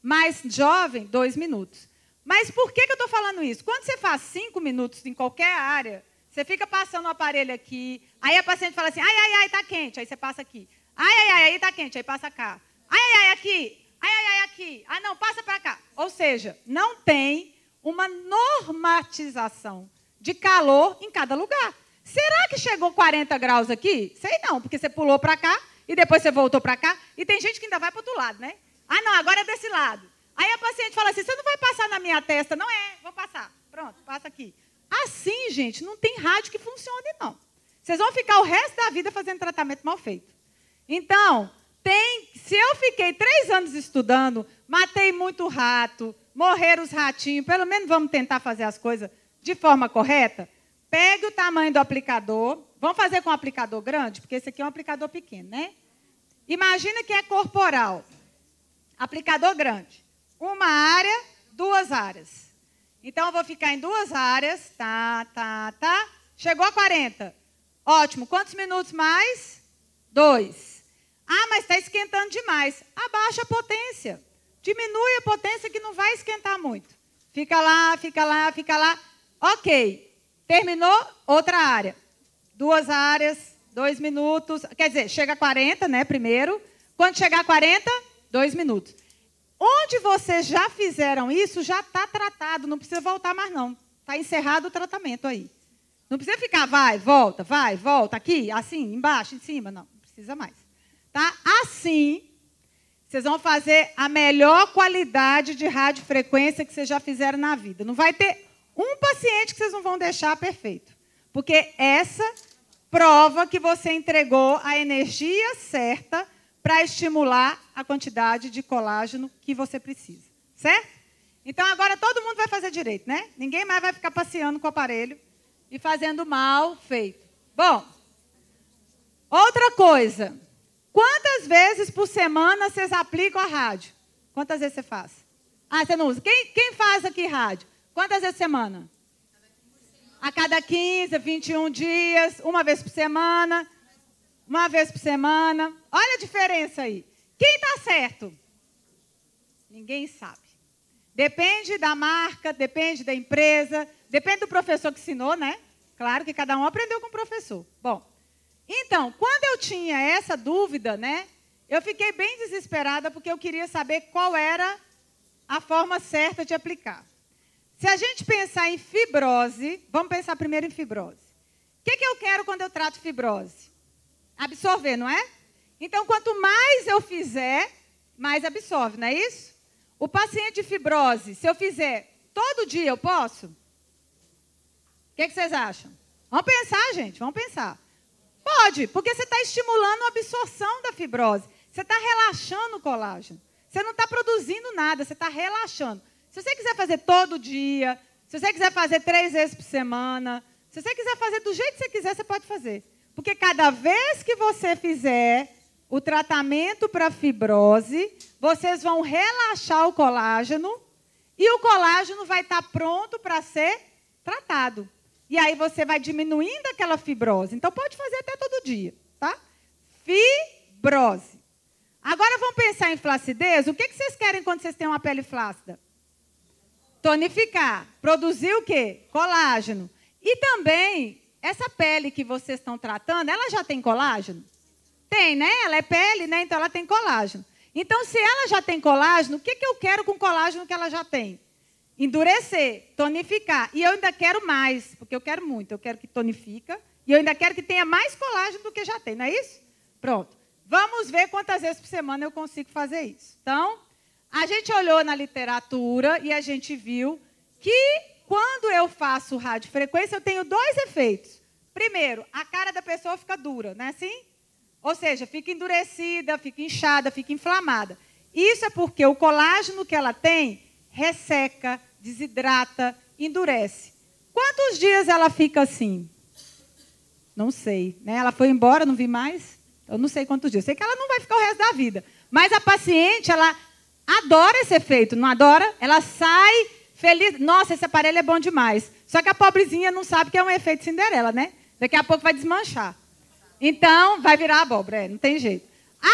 mais jovem, 2 minutos. Mas por que eu estou falando isso? Quando você faz 5 minutos em qualquer área, você fica passando o aparelho aqui, aí a paciente fala assim, ai, tá quente, aí você passa aqui. Ai, aí tá quente, aí passa cá. Ai, aqui. Ai, aqui. Ah, não, passa para cá. Ou seja, não tem uma normatização de calor em cada lugar. Será que chegou 40 graus aqui? Sei não, porque você pulou para cá e depois você voltou para cá. E tem gente que ainda vai para o outro lado, né? Ah, não, agora é desse lado. Aí a paciente fala assim, você não vai passar na minha testa? Não é, vou passar. Pronto, passa aqui. Assim, gente, não tem rádio que funcione, não. Vocês vão ficar o resto da vida fazendo tratamento mal feito. Então, se eu fiquei 3 anos estudando, matei muito rato, morreram os ratinhos, pelo menos vamos tentar fazer as coisas de forma correta. Pegue o tamanho do aplicador. Vamos fazer com um aplicador grande? Porque esse aqui é um aplicador pequeno, né? Imagina que é corporal. Aplicador grande. Uma área, 2 áreas. Então, eu vou ficar em 2 áreas. Tá. Chegou a 40. Ótimo. Quantos minutos mais? 2. Ah, mas está esquentando demais. Abaixa a potência. Diminui a potência que não vai esquentar muito. Fica lá. Ok. Terminou? Outra área. 2 áreas, 2 minutos. Quer dizer, chega a 40, né, primeiro. Quando chegar a 40, 2 minutos. Onde vocês já fizeram isso, já está tratado. Não precisa voltar mais, não. Está encerrado o tratamento aí. Não precisa ficar, vai, volta, aqui, assim, embaixo, em cima. Não precisa mais. Tá? Assim, vocês vão fazer a melhor qualidade de radiofrequência que vocês já fizeram na vida. Não vai ter um paciente que vocês não vão deixar perfeito. Porque essa prova que você entregou a energia certa para estimular a quantidade de colágeno que você precisa. Certo? Então, agora todo mundo vai fazer direito, né? Ninguém mais vai ficar passeando com o aparelho e fazendo mal feito. Bom, outra coisa. Quantas vezes por semana vocês aplicam a rádio? Quantas vezes você faz? Ah, você não usa. Quem faz aqui rádio? Quantas vezes por semana? A cada 15, 21 dias, uma vez por semana. Uma vez por semana. Olha a diferença aí. Quem está certo? Ninguém sabe. Depende da marca, depende da empresa, depende do professor que ensinou, né? Claro que cada um aprendeu com o professor. Bom, então, quando eu tinha essa dúvida, né? Eu fiquei bem desesperada porque eu queria saber qual era a forma certa de aplicar. Se a gente pensar em fibrose, vamos pensar primeiro em fibrose. O que eu quero quando eu trato fibrose? Absorver, não é? Então, quanto mais eu fizer, mais absorve, não é isso? O paciente de fibrose, se eu fizer todo dia, eu posso? O que vocês acham? Vamos pensar, gente, vamos pensar. Pode, porque você está estimulando a absorção da fibrose. Você está relaxando o colágeno. Você não está produzindo nada, você está relaxando. Se você quiser fazer todo dia, se você quiser fazer 3 vezes por semana, se você quiser fazer do jeito que você quiser, você pode fazer. Porque cada vez que você fizer o tratamento para fibrose, vocês vão relaxar o colágeno e o colágeno vai estar pronto para ser tratado. E aí você vai diminuindo aquela fibrose. Então, pode fazer até todo dia, tá? Fibrose. Agora, vamos pensar em flacidez. O que vocês querem quando vocês têm uma pele flácida? Tonificar. Produzir o quê? Colágeno. E também, essa pele que vocês estão tratando, ela já tem colágeno? Tem, né? Ela é pele, né? Então, ela tem colágeno. Então, se ela já tem colágeno, o que eu quero com o colágeno que ela já tem? Endurecer, tonificar. E eu ainda quero mais, porque eu quero muito. Eu quero que tonifica e eu ainda quero que tenha mais colágeno do que já tem, não é isso? Pronto. Vamos ver quantas vezes por semana eu consigo fazer isso. Então, a gente olhou na literatura e a gente viu que quando eu faço radiofrequência, eu tenho 2 efeitos. Primeiro, a cara da pessoa fica dura, não é assim? Ou seja, fica endurecida, fica inchada, fica inflamada. Isso é porque o colágeno que ela tem resseca, desidrata, endurece. Quantos dias ela fica assim? Não sei, né? Ela foi embora, não vi mais. Eu não sei quantos dias. Sei que ela não vai ficar o resto da vida. Mas a paciente, ela adora esse efeito, não adora? Ela sai feliz. Nossa, esse aparelho é bom demais. Só que a pobrezinha não sabe que é um efeito Cinderela, né? Daqui a pouco vai desmanchar. Então, vai virar abóbora, não tem jeito.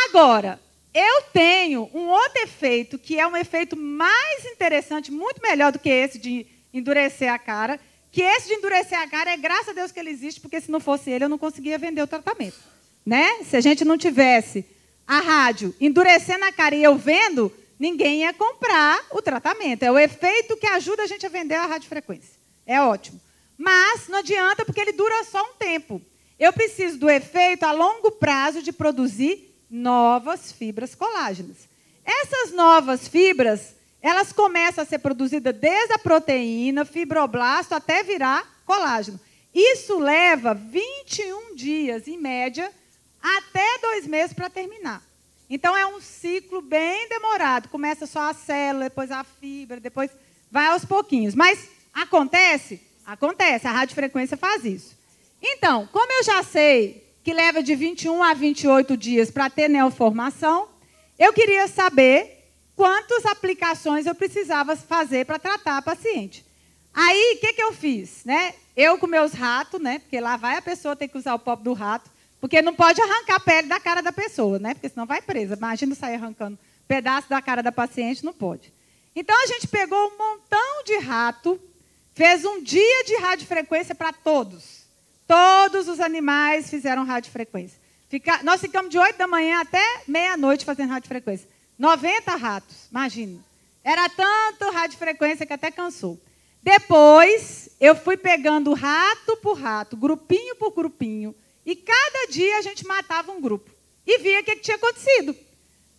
Agora, eu tenho um outro efeito, que é um efeito mais interessante, muito melhor do que esse de endurecer a cara, que esse de endurecer a cara é graças a Deus que ele existe, porque se não fosse ele, eu não conseguia vender o tratamento. Né? Se a gente não tivesse a rádio endurecendo a cara e eu vendo, ninguém ia comprar o tratamento. É o efeito que ajuda a gente a vender a radiofrequência. É ótimo. Mas não adianta, porque ele dura só um tempo. Eu preciso do efeito a longo prazo de produzir novas fibras colágenas. Essas novas fibras, elas começam a ser produzidas desde a proteína, fibroblasto, até virar colágeno. Isso leva 21 dias, em média, até 2 meses para terminar. Então, é um ciclo bem demorado. Começa só a célula, depois a fibra, depois vai aos pouquinhos. Mas acontece? Acontece. A radiofrequência faz isso. Então, como eu já sei que leva de 21 a 28 dias para ter neoformação, eu queria saber quantas aplicações eu precisava fazer para tratar a paciente. Aí, o que eu fiz? Né? Eu com meus ratos, né? Porque lá vai a pessoa ter que usar o pó do rato, porque não pode arrancar a pele da cara da pessoa, né? Porque senão vai presa. Imagina sair arrancando pedaço da cara da paciente, não pode. Então, a gente pegou um montão de rato, fez um dia de radiofrequência para todos. Todos os animais fizeram radiofrequência. Nós ficamos de 8 da manhã até meia-noite fazendo radiofrequência. 90 ratos, imagina. Era tanto radiofrequência que até cansou. Depois, eu fui pegando rato por rato, grupinho por grupinho, e cada dia a gente matava um grupo. E via o que tinha acontecido.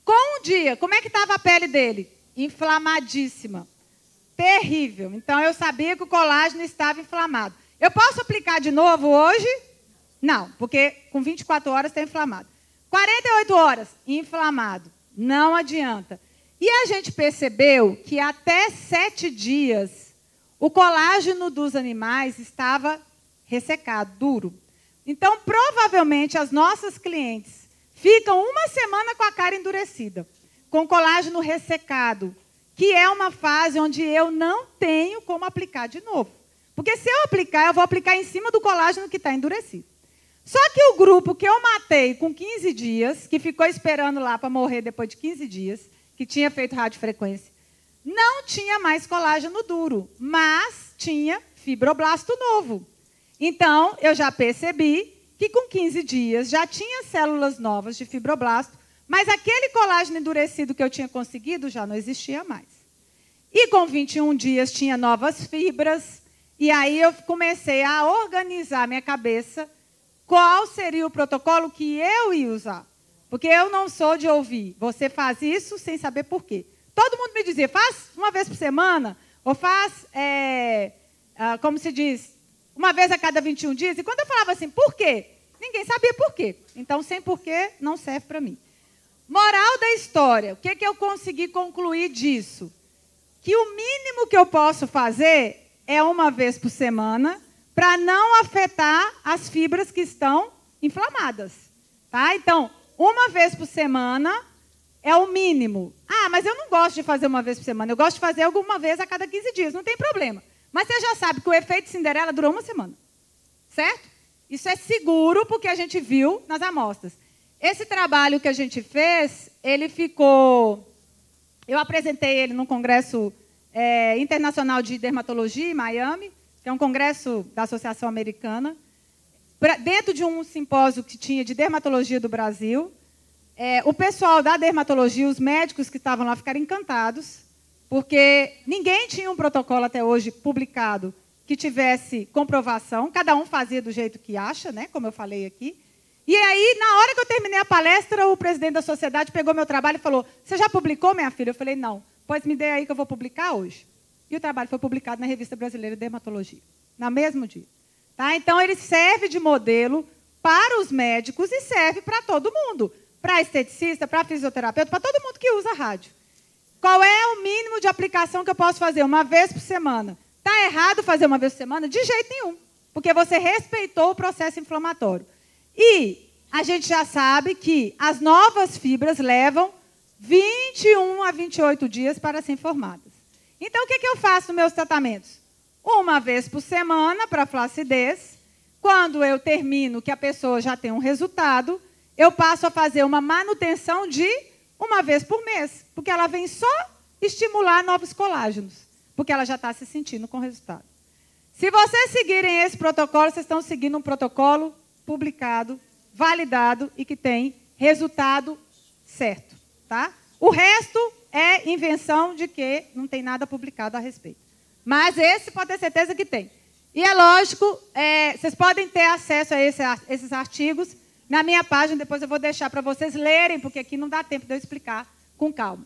Com um dia, como é que estava a pele dele? Inflamadíssima. Terrível. Então, eu sabia que o colágeno estava inflamado. Eu posso aplicar de novo hoje? Não, porque com 24 horas está inflamado. 48 horas, inflamado. Não adianta. E a gente percebeu que até 7 dias, o colágeno dos animais estava ressecado, duro. Então, provavelmente, as nossas clientes ficam 1 semana com a cara endurecida, com colágeno ressecado. que é uma fase onde eu não tenho como aplicar de novo. Porque se eu aplicar, eu vou aplicar em cima do colágeno que está endurecido. Só que o grupo que eu matei com 15 dias, que ficou esperando lá para morrer depois de 15 dias, que tinha feito radiofrequência, não tinha mais colágeno duro, mas tinha fibroblasto novo. Então, eu já percebi que com 15 dias já tinha células novas de fibroblasto, mas aquele colágeno endurecido que eu tinha conseguido já não existia mais. E com 21 dias tinha novas fibras, e aí eu comecei a organizar minha cabeça qual seria o protocolo que eu ia usar. Porque eu não sou de ouvir, você faz isso sem saber por quê. Todo mundo me dizia, faz uma vez por semana, ou faz, como se diz, uma vez a cada 21 dias. E quando eu falava assim, por quê? Ninguém sabia por quê. Então, sem porquê, não serve para mim. Moral da história, o que eu consegui concluir disso? Que o mínimo que eu posso fazer é uma vez por semana, para não afetar as fibras que estão inflamadas. Tá? Então, uma vez por semana é o mínimo. Ah, mas eu não gosto de fazer uma vez por semana, eu gosto de fazer alguma vez a cada 15 dias, não tem problema. Mas você já sabe que o efeito Cinderela durou uma semana. Certo? Isso é seguro porque a gente viu nas amostras. Esse trabalho que a gente fez, ele ficou... Eu apresentei ele num congresso internacional de dermatologia em Miami, que é um congresso da Associação Americana, dentro de um simpósio que tinha de dermatologia do Brasil. O pessoal da dermatologia, os médicos que estavam lá, ficaram encantados, porque ninguém tinha um protocolo até hoje publicado que tivesse comprovação, cada um fazia do jeito que acha, né, como eu falei aqui. E aí, na hora que eu terminei a palestra, o presidente da sociedade pegou meu trabalho e falou, você já publicou, minha filha? Eu falei, não. Pois me dê aí que eu vou publicar hoje. E o trabalho foi publicado na Revista Brasileira de Dermatologia, no mesmo dia. Tá? Então, ele serve de modelo para os médicos e serve para todo mundo. Para esteticista, para fisioterapeuta, para todo mundo que usa rádio. Qual é o mínimo de aplicação que eu posso fazer? Uma vez por semana. Está errado fazer uma vez por semana? De jeito nenhum. Porque você respeitou o processo inflamatório. E a gente já sabe que as novas fibras levam 21 a 28 dias para serem formadas. Então, o que eu faço nos meus tratamentos? Uma vez por semana para flacidez. Quando eu termino que a pessoa já tem um resultado, eu passo a fazer uma manutenção de uma vez por mês. Porque ela vem só estimular novos colágenos. Porque ela já está se sentindo com resultado. Se vocês seguirem esse protocolo, vocês estão seguindo um protocolo publicado, validado e que tem resultado certo. Tá? O resto é invenção de que não tem nada publicado a respeito. Mas esse pode ter certeza que tem. E é lógico, vocês podem ter acesso a esses artigos na minha página, depois eu vou deixar para vocês lerem, porque aqui não dá tempo de eu explicar com calma.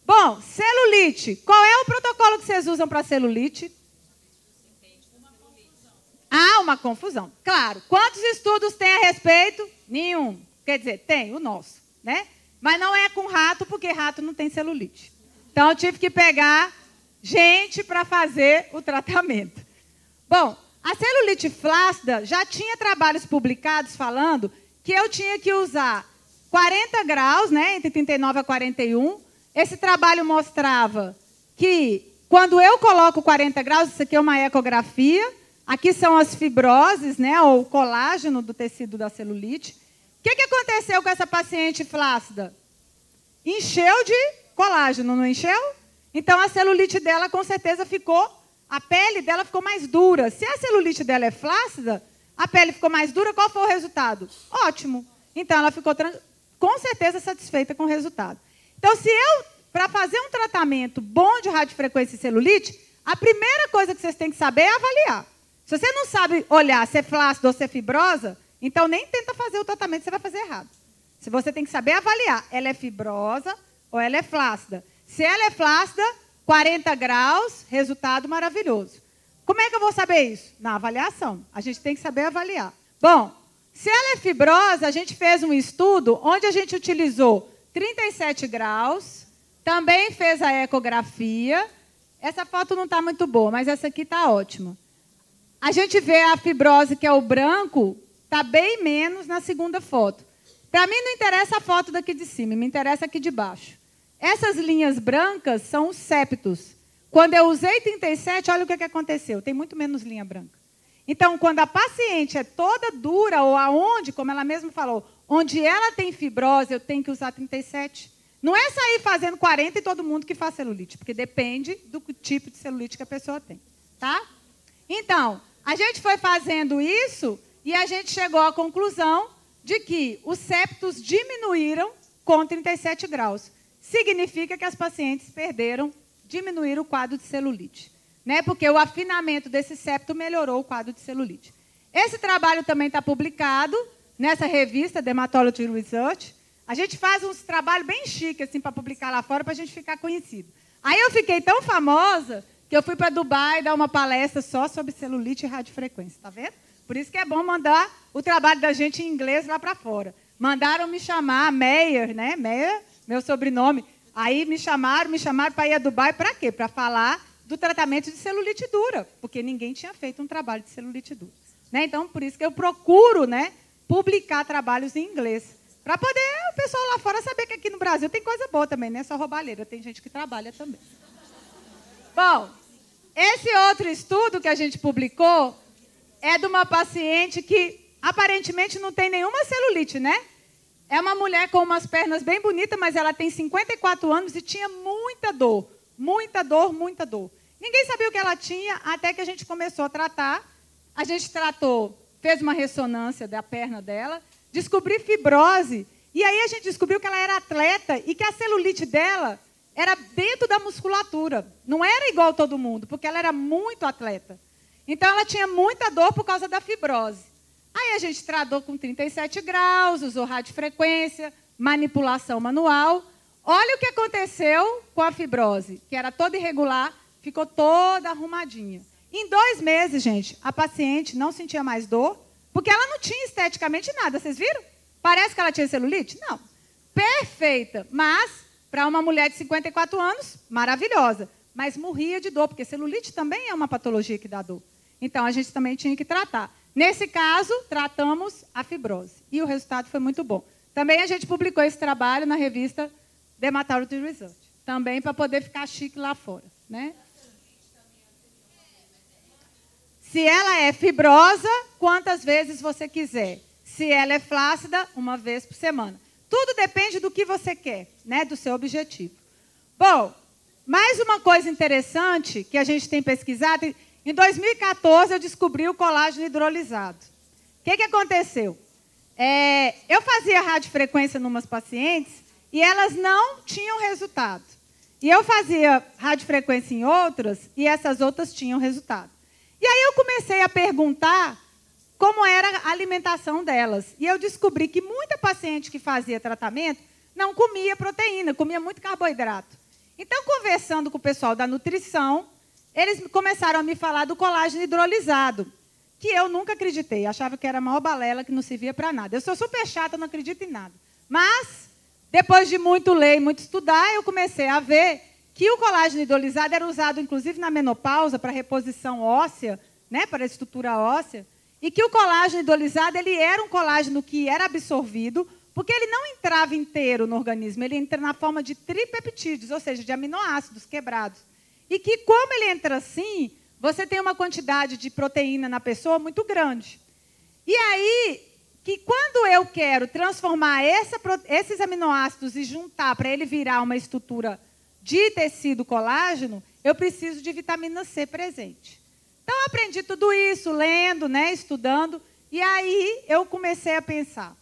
Bom, celulite. Qual é o protocolo que vocês usam para celulite? Uma confusão. Claro. Quantos estudos tem a respeito? Nenhum. Quer dizer, tem o nosso, né? Mas não é com rato, porque rato não tem celulite. Então, eu tive que pegar gente para fazer o tratamento. Bom, a celulite flácida já tinha trabalhos publicados falando que eu tinha que usar 40 graus, né, entre 39 a 41. Esse trabalho mostrava que, quando eu coloco 40 graus, isso aqui é uma ecografia, aqui são as fibroses, né, ou o colágeno do tecido da celulite. O que aconteceu com essa paciente flácida? Encheu de colágeno, não encheu? Então, a celulite dela, com certeza, a pele dela ficou mais dura. Se a celulite dela é flácida, a pele ficou mais dura, qual foi o resultado? Ótimo. Então, ela ficou, com certeza, satisfeita com o resultado. Então, para fazer um tratamento bom de radiofrequência e celulite, a primeira coisa que vocês têm que saber é avaliar. Se você não sabe olhar se é flácido ou se é fibrosa, então nem tenta fazer o tratamento, você vai fazer errado. Se você tem que saber avaliar, ela é fibrosa ou ela é flácida. Se ela é flácida, 40 graus, resultado maravilhoso. Como é que eu vou saber isso? Na avaliação. A gente tem que saber avaliar. Bom, se ela é fibrosa, a gente fez um estudo onde a gente utilizou 37 graus, também fez a ecografia. Essa foto não está muito boa, mas essa aqui está ótima. A gente vê a fibrose, que é o branco, está bem menos na segunda foto. Para mim não interessa a foto daqui de cima, me interessa aqui de baixo. Essas linhas brancas são os septos. Quando eu usei 37, olha o que aconteceu. Tem muito menos linha branca. Então, quando a paciente é toda dura, ou aonde, como ela mesma falou, onde ela tem fibrose, eu tenho que usar 37. Não é sair fazendo 40 e todo mundo que faz celulite, porque depende do tipo de celulite que a pessoa tem. Tá? Então, a gente foi fazendo isso e a gente chegou à conclusão de que os septos diminuíram com 37 graus. Significa que as pacientes diminuíram o quadro de celulite. Né? Porque o afinamento desse septo melhorou o quadro de celulite. Esse trabalho também está publicado nessa revista, Dermatology Research. A gente faz uns trabalhos bem chiques assim, para publicar lá fora, para a gente ficar conhecido. Aí eu fiquei tão famosa que eu fui para Dubai dar uma palestra só sobre celulite e radiofrequência. Tá vendo? Por isso que é bom mandar o trabalho da gente em inglês lá para fora. Mandaram me chamar, Meyer, né? Meyer, meu sobrenome. Aí me chamaram para ir a Dubai para quê? Para falar do tratamento de celulite dura, porque ninguém tinha feito um trabalho de celulite dura. Né? Então, por isso que eu procuro, né, publicar trabalhos em inglês, para poder o pessoal lá fora saber que aqui no Brasil tem coisa boa também, não é só roubalheira, tem gente que trabalha também. Bom, esse outro estudo que a gente publicou é de uma paciente que aparentemente não tem nenhuma celulite, né? É uma mulher com umas pernas bem bonitas, mas ela tem 54 anos e tinha muita dor. Muita dor, muita dor. Ninguém sabia o que ela tinha, até que a gente começou a tratar. A gente tratou, fez uma ressonância da perna dela, descobri fibrose, e aí a gente descobriu que ela era atleta e que a celulite dela era dentro da musculatura. Não era igual todo mundo, porque ela era muito atleta. Então, ela tinha muita dor por causa da fibrose. Aí a gente tratou com 37 graus, usou radiofrequência, manipulação manual. Olha o que aconteceu com a fibrose, que era toda irregular, ficou toda arrumadinha. Em 2 meses, gente, a paciente não sentia mais dor, porque ela não tinha esteticamente nada, vocês viram? Parece que ela tinha celulite? Não. Perfeita, mas para uma mulher de 54 anos, maravilhosa. Mas morria de dor, porque celulite também é uma patologia que dá dor. Então, a gente também tinha que tratar. Nesse caso, tratamos a fibrose. E o resultado foi muito bom. Também a gente publicou esse trabalho na revista Dermatology Research, também para poder ficar chique lá fora, né? Se ela é fibrosa, quantas vezes você quiser. Se ela é flácida, 1 vez por semana. Tudo depende do que você quer, né? Do seu objetivo. Bom, mais uma coisa interessante que a gente tem pesquisado. Em 2014, eu descobri o colágeno hidrolisado. O que aconteceu? Eu fazia radiofrequência em umas pacientes e elas não tinham resultado. E eu fazia radiofrequência em outras e essas outras tinham resultado. E aí eu comecei a perguntar como era a alimentação delas. E eu descobri que muita paciente que fazia tratamento não comia proteína, comia muito carboidrato. Então, conversando com o pessoal da nutrição, eles começaram a me falar do colágeno hidrolisado, que eu nunca acreditei, achava que era a maior balela, que não servia para nada. Eu sou super chata, não acredito em nada. Mas, depois de muito ler e muito estudar, eu comecei a ver que o colágeno hidrolisado era usado, inclusive, na menopausa, para reposição óssea, né, para a estrutura óssea, e que o colágeno hidrolisado ele era um colágeno que era absorvido, porque ele não entrava inteiro no organismo, ele entra na forma de tripeptídeos, ou seja, de aminoácidos quebrados. E que, como ele entra assim, você tem uma quantidade de proteína na pessoa muito grande. E aí, que quando eu quero transformar esses aminoácidos e juntar para ele virar uma estrutura de tecido colágeno, eu preciso de vitamina C presente. Então, eu aprendi tudo isso, lendo, né, estudando, e aí eu comecei a pensar,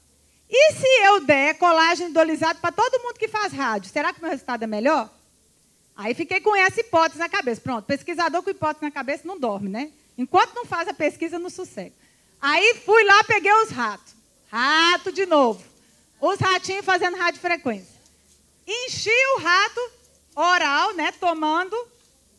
e se eu der colágeno hidrolisado para todo mundo que faz rádio, será que o meu resultado é melhor? Aí fiquei com essa hipótese na cabeça. Pronto, pesquisador com hipótese na cabeça não dorme, né? Enquanto não faz a pesquisa, não sossega. Aí fui lá, peguei os ratos. Rato de novo. Os ratinhos fazendo radiofrequência. Enchi o rato oral, né, tomando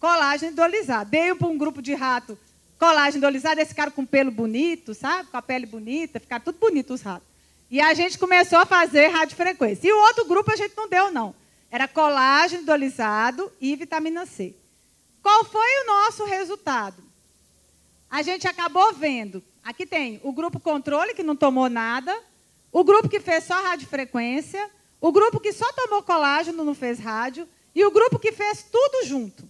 colágeno hidrolisado. Dei para um grupo de rato colágeno hidrolisado, esse cara com pelo bonito, sabe? Com a pele bonita, ficaram tudo bonito os ratos. E a gente começou a fazer radiofrequência. E o outro grupo a gente não deu, não. Era colágeno hidrolisado e vitamina C. Qual foi o nosso resultado? A gente acabou vendo, aqui tem o grupo controle, que não tomou nada, o grupo que fez só radiofrequência, o grupo que só tomou colágeno não fez rádio e o grupo que fez tudo junto.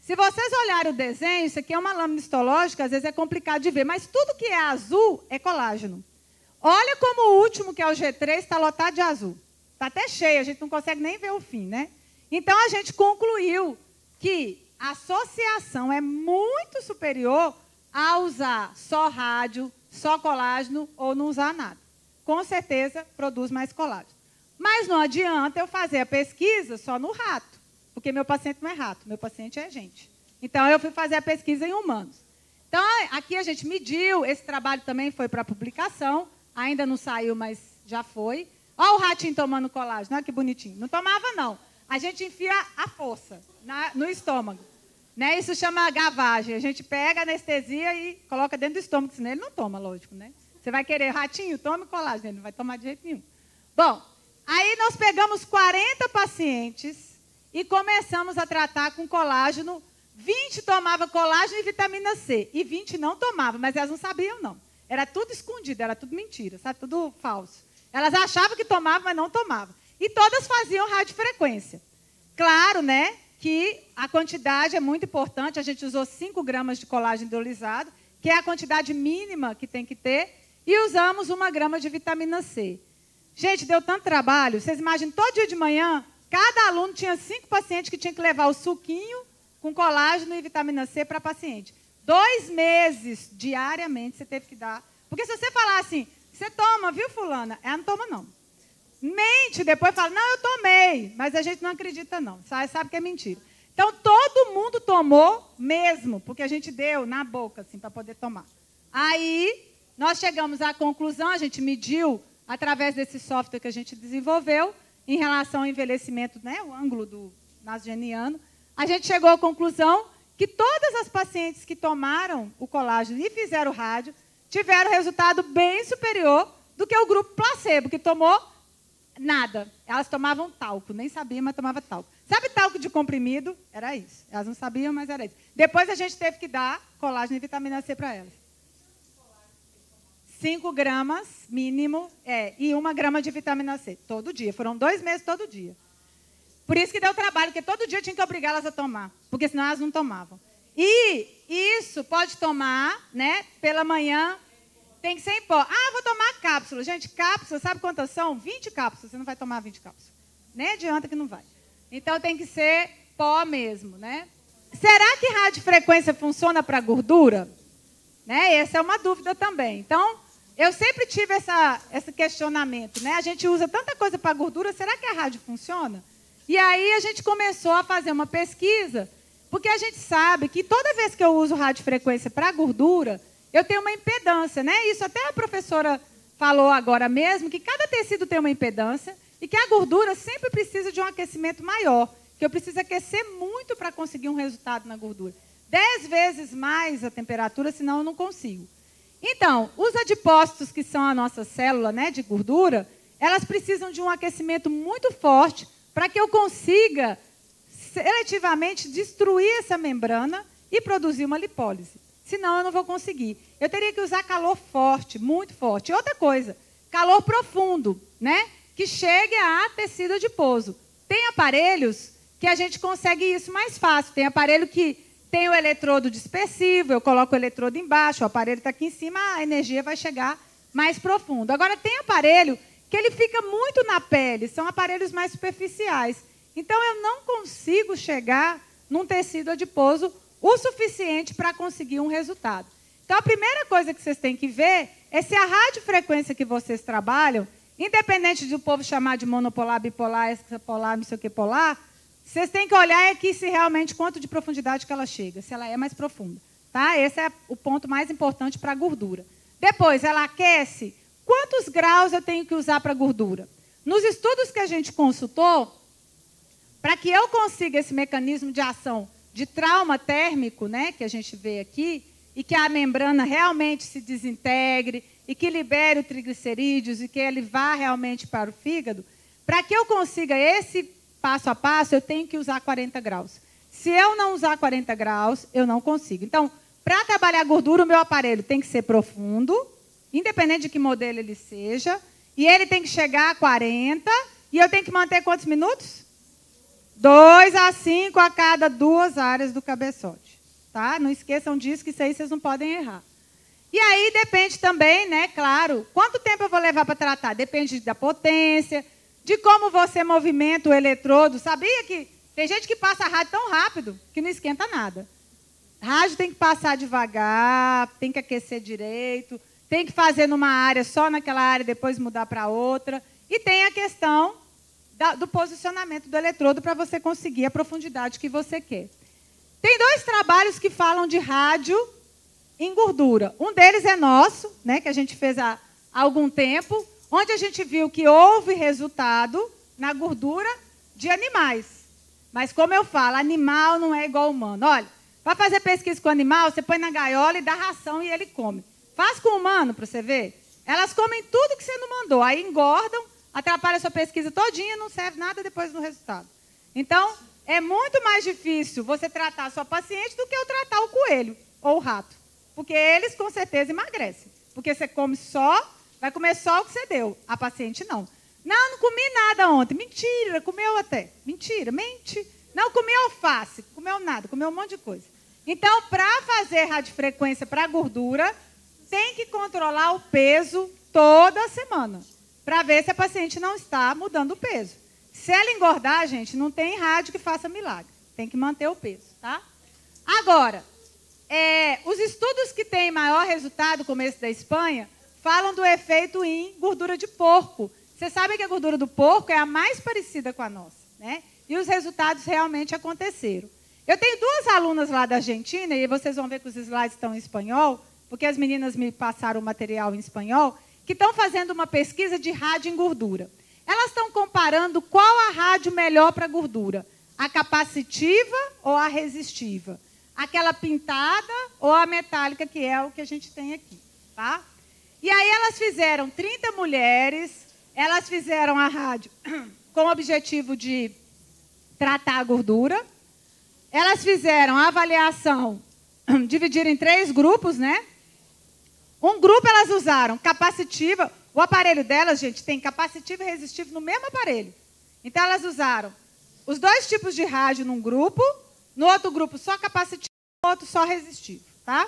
Se vocês olharem o desenho, isso aqui é uma lâmina histológica, às vezes é complicado de ver, mas tudo que é azul é colágeno. Olha como o último, que é o G3, está lotado de azul. Está até cheio, a gente não consegue nem ver o fim, né? Então, a gente concluiu que a associação é muito superior a usar só rádio, só colágeno ou não usar nada. Com certeza, produz mais colágeno. Mas não adianta eu fazer a pesquisa só no rato, porque meu paciente não é rato, meu paciente é gente. Então, eu fui fazer a pesquisa em humanos. Então, aqui a gente mediu, esse trabalho também foi para publicação, ainda não saiu, mas já foi. Olha o ratinho tomando colágeno, olha que bonitinho. Não tomava, não. A gente enfia a força no estômago. Né? Isso chama gavagem. A gente pega a anestesia e coloca dentro do estômago, senão ele não toma, lógico. Né? Você vai querer ratinho? Tome colágeno. Ele não vai tomar de jeito nenhum. Bom, aí nós pegamos 40 pacientes e começamos a tratar com colágeno. 20 tomavam colágeno e vitamina C. E 20 não tomavam, mas elas não sabiam, não. Era tudo escondido, era tudo mentira, sabe? Tudo falso. Elas achavam que tomavam, mas não tomavam. E todas faziam radiofrequência. Claro, né, que a quantidade é muito importante. A gente usou 5 gramas de colágeno hidrolisado, que é a quantidade mínima que tem que ter, e usamos 1 grama de vitamina C. Gente, deu tanto trabalho. Vocês imaginam, todo dia de manhã, cada aluno tinha 5 pacientes que tinham que levar o suquinho com colágeno e vitamina C para paciente. 2 meses diariamente você teve que dar. Porque se você falar assim, você toma, viu, fulana? Ela não toma, não. Mente, depois fala, não, eu tomei. Mas a gente não acredita, não. Sabe que é mentira. Então, todo mundo tomou mesmo, porque a gente deu na boca, assim, para poder tomar. Aí, nós chegamos à conclusão, a gente mediu, através desse software que a gente desenvolveu, em relação ao envelhecimento, né, o ângulo do nasogeniano, a gente chegou à conclusão que todas as pacientes que tomaram o colágeno e fizeram rádio tiveram resultado bem superior do que o grupo placebo, que tomou nada. Elas tomavam talco, nem sabiam, mas tomava talco. Sabe talco de comprimido? Era isso. Elas não sabiam, mas era isso. Depois a gente teve que dar colágeno e vitamina C para elas. 5 gramas, mínimo, e 1 grama de vitamina C, todo dia. Foram 2 meses todo dia. Por isso que deu trabalho, porque todo dia tinha que obrigá-las a tomar, porque senão elas não tomavam. E isso pode tomar, né, pela manhã, tem que ser em pó. Ah, vou tomar cápsula. Gente, cápsula, sabe quantas são? 20 cápsulas, você não vai tomar 20 cápsulas. Nem adianta que não vai. Então, tem que ser pó mesmo, né? Será que radiofrequência funciona para gordura? Né? Essa é uma dúvida também. Então, eu sempre tive esse questionamento, né? A gente usa tanta coisa para gordura, será que a rádio funciona? E aí a gente começou a fazer uma pesquisa, porque a gente sabe que toda vez que eu uso radiofrequência para gordura, eu tenho uma impedância, né? Isso até a professora falou agora mesmo, que cada tecido tem uma impedância e que a gordura sempre precisa de um aquecimento maior, que eu preciso aquecer muito para conseguir um resultado na gordura. 10 vezes mais a temperatura, senão eu não consigo. Então, os adipócitos, que são a nossa célula, né, de gordura, elas precisam de um aquecimento muito forte para que eu consiga seletivamente destruir essa membrana e produzir uma lipólise. Senão eu não vou conseguir. Eu teria que usar calor forte, muito forte. E outra coisa, calor profundo, né, que chegue a tecido adiposo. Tem aparelhos que a gente consegue isso mais fácil. Tem aparelho que tem o eletrodo dispersivo, eu coloco o eletrodo embaixo, o aparelho está aqui em cima, a energia vai chegar mais profundo. Agora, tem aparelho que ele fica muito na pele, são aparelhos mais superficiais. Então, eu não consigo chegar num tecido adiposo o suficiente para conseguir um resultado. Então, a primeira coisa que vocês têm que ver é se a radiofrequência que vocês trabalham, independente do povo chamar de monopolar, bipolar, extrapolar, não sei o que polar, vocês têm que olhar aqui se realmente quanto de profundidade que ela chega, se ela é mais profunda. Tá? Esse é o ponto mais importante para a gordura. Depois, ela aquece. Quantos graus eu tenho que usar para a gordura? Nos estudos que a gente consultou, para que eu consiga esse mecanismo de ação de trauma térmico, né, que a gente vê aqui, e que a membrana realmente se desintegre, e que libere o triglicerídeos, e que ele vá realmente para o fígado, para que eu consiga esse passo a passo, eu tenho que usar 40 graus. Se eu não usar 40 graus, eu não consigo. Então, para trabalhar gordura, o meu aparelho tem que ser profundo, independente de que modelo ele seja, e ele tem que chegar a 40, E eu tenho que manter quantos minutos? 2 a 5 a cada 2 áreas do cabeçote. Tá? Não esqueçam disso, que isso aí vocês não podem errar. E aí depende também, né, claro, quanto tempo eu vou levar para tratar? Depende da potência, de como você movimenta o eletrodo. Sabia que tem gente que passa rádio tão rápido que não esquenta nada. Rádio tem que passar devagar, tem que aquecer direito, tem que fazer numa área, só naquela área, depois mudar para outra. E tem a questão do posicionamento do eletrodo para você conseguir a profundidade que você quer. Tem 2 trabalhos que falam de rádio em gordura. Um deles é nosso, né, que a gente fez há algum tempo, onde a gente viu que houve resultado na gordura de animais. Mas, como eu falo, animal não é igual ao humano. Olha, para fazer pesquisa com animal, você põe na gaiola e dá ração e ele come. Faz com o humano, para você ver. Elas comem tudo que você não mandou. Aí engordam, atrapalha a sua pesquisa todinha, não serve nada depois no resultado. Então, é muito mais difícil você tratar a sua paciente do que eu tratar o coelho ou o rato. Porque eles, com certeza, emagrecem. Porque você come só, vai comer só o que você deu. A paciente, não. Não comi nada ontem. Mentira, comeu até. Mentira, mente. Não, comeu alface. Comeu nada, comeu um monte de coisa. Então, para fazer radiofrequência para gordura, tem que controlar o peso toda semana. Para ver se a paciente não está mudando o peso. Se ela engordar, gente, não tem rádio que faça milagre. Tem que manter o peso, tá? Agora, os estudos que têm maior resultado, como esse da Espanha, falam do efeito em gordura de porco. Você sabe que a gordura do porco é a mais parecida com a nossa, né? E os resultados realmente aconteceram. Eu tenho 2 alunas lá da Argentina, e vocês vão ver que os slides estão em espanhol, porque as meninas me passaram o material em espanhol, que estão fazendo uma pesquisa de rádio em gordura. Elas estão comparando qual a rádio melhor para gordura, a capacitiva ou a resistiva. Aquela pintada ou a metálica, que é o que a gente tem aqui. Tá? E aí elas fizeram 30 mulheres, elas fizeram a rádio com o objetivo de tratar a gordura. Elas fizeram a avaliação, dividiram em 3 grupos, né? Um grupo elas usaram capacitiva. O aparelho delas, gente, tem capacitivo e resistivo no mesmo aparelho. Então elas usaram os 2 tipos de rádio num grupo, no outro grupo só capacitivo, no outro só resistivo, tá?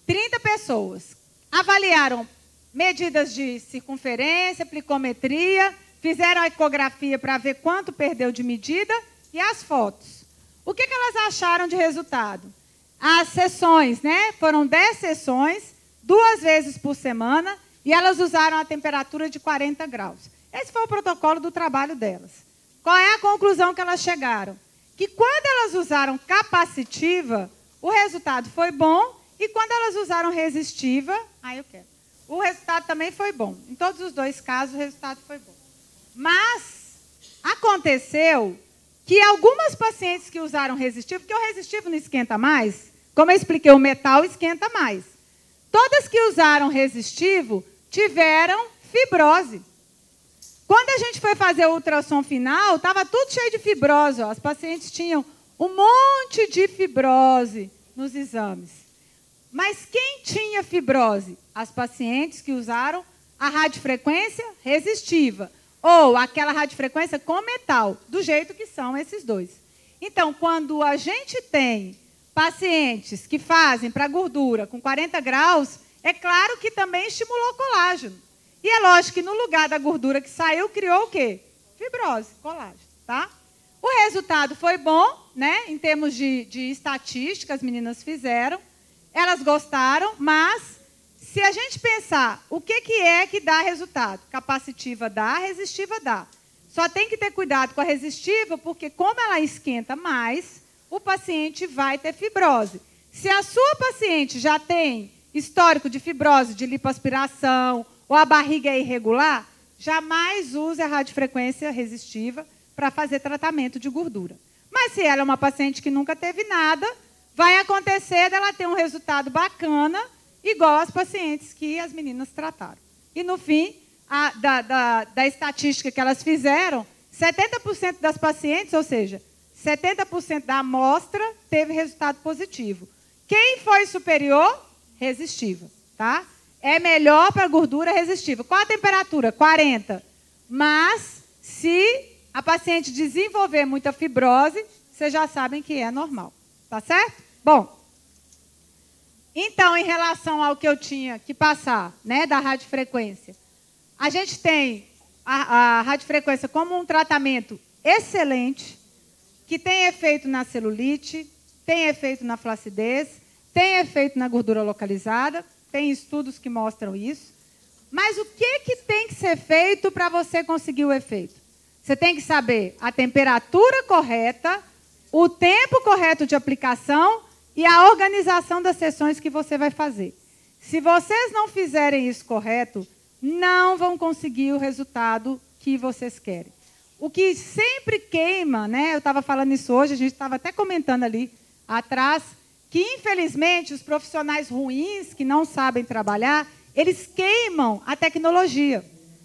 30 pessoas. Avaliaram medidas de circunferência, plicometria, fizeram a ecografia para ver quanto perdeu de medida e as fotos. O que elas acharam de resultado? As sessões, né? Foram 10 sessões, 2 vezes por semana, e elas usaram a temperatura de 40 graus. Esse foi o protocolo do trabalho delas. Qual é a conclusão que elas chegaram? Que quando elas usaram capacitiva, o resultado foi bom, e quando elas usaram resistiva, o resultado também foi bom. Em todos os 2 casos, o resultado foi bom. Mas aconteceu que algumas pacientes que usaram resistivo, porque o resistivo não esquenta mais, como eu expliquei, o metal esquenta mais. Todas que usaram resistivo tiveram fibrose. Quando a gente foi fazer o ultrassom final, estava tudo cheio de fibrose. Ó. As pacientes tinham um monte de fibrose nos exames. Mas quem tinha fibrose? As pacientes que usaram a radiofrequência resistiva, ou aquela radiofrequência com metal, do jeito que são esses 2. Então, quando a gente tem pacientes que fazem para gordura com 40 graus, é claro que também estimulou colágeno. E é lógico que no lugar da gordura que saiu, criou o quê? Fibrose, colágeno, tá? O resultado foi bom, né? Em termos de estatística, as meninas fizeram. Elas gostaram, mas se a gente pensar o que é que dá resultado, capacitiva dá, resistiva dá. Só tem que ter cuidado com a resistiva, porque como ela esquenta mais, o paciente vai ter fibrose. Se a sua paciente já tem histórico de fibrose, de lipoaspiração, ou a barriga é irregular, jamais use a radiofrequência resistiva para fazer tratamento de gordura. Mas se ela é uma paciente que nunca teve nada, vai acontecer dela ter um resultado bacana, igual as pacientes que as meninas trataram. E, no fim, da estatística que elas fizeram, 70% das pacientes, ou seja, 70% da amostra, teve resultado positivo. Quem foi superior? Resistiva. Tá? É melhor para gordura resistiva. Qual a temperatura? 40. Mas, se a paciente desenvolver muita fibrose, vocês já sabem que é normal. Tá certo? Bom, então, em relação ao que eu tinha que passar, né, da radiofrequência, a gente tem a radiofrequência como um tratamento excelente, que tem efeito na celulite, tem efeito na flacidez, tem efeito na gordura localizada, tem estudos que mostram isso. Mas o que tem que ser feito para você conseguir o efeito? Você tem que saber a temperatura correta, o tempo correto de aplicação e a organização das sessões que você vai fazer. Se vocês não fizerem isso correto, não vão conseguir o resultado que vocês querem. O que sempre queima, né? Eu estava falando isso hoje, a gente estava até comentando ali atrás, que infelizmente os profissionais ruins que não sabem trabalhar, eles queimam a tecnologia.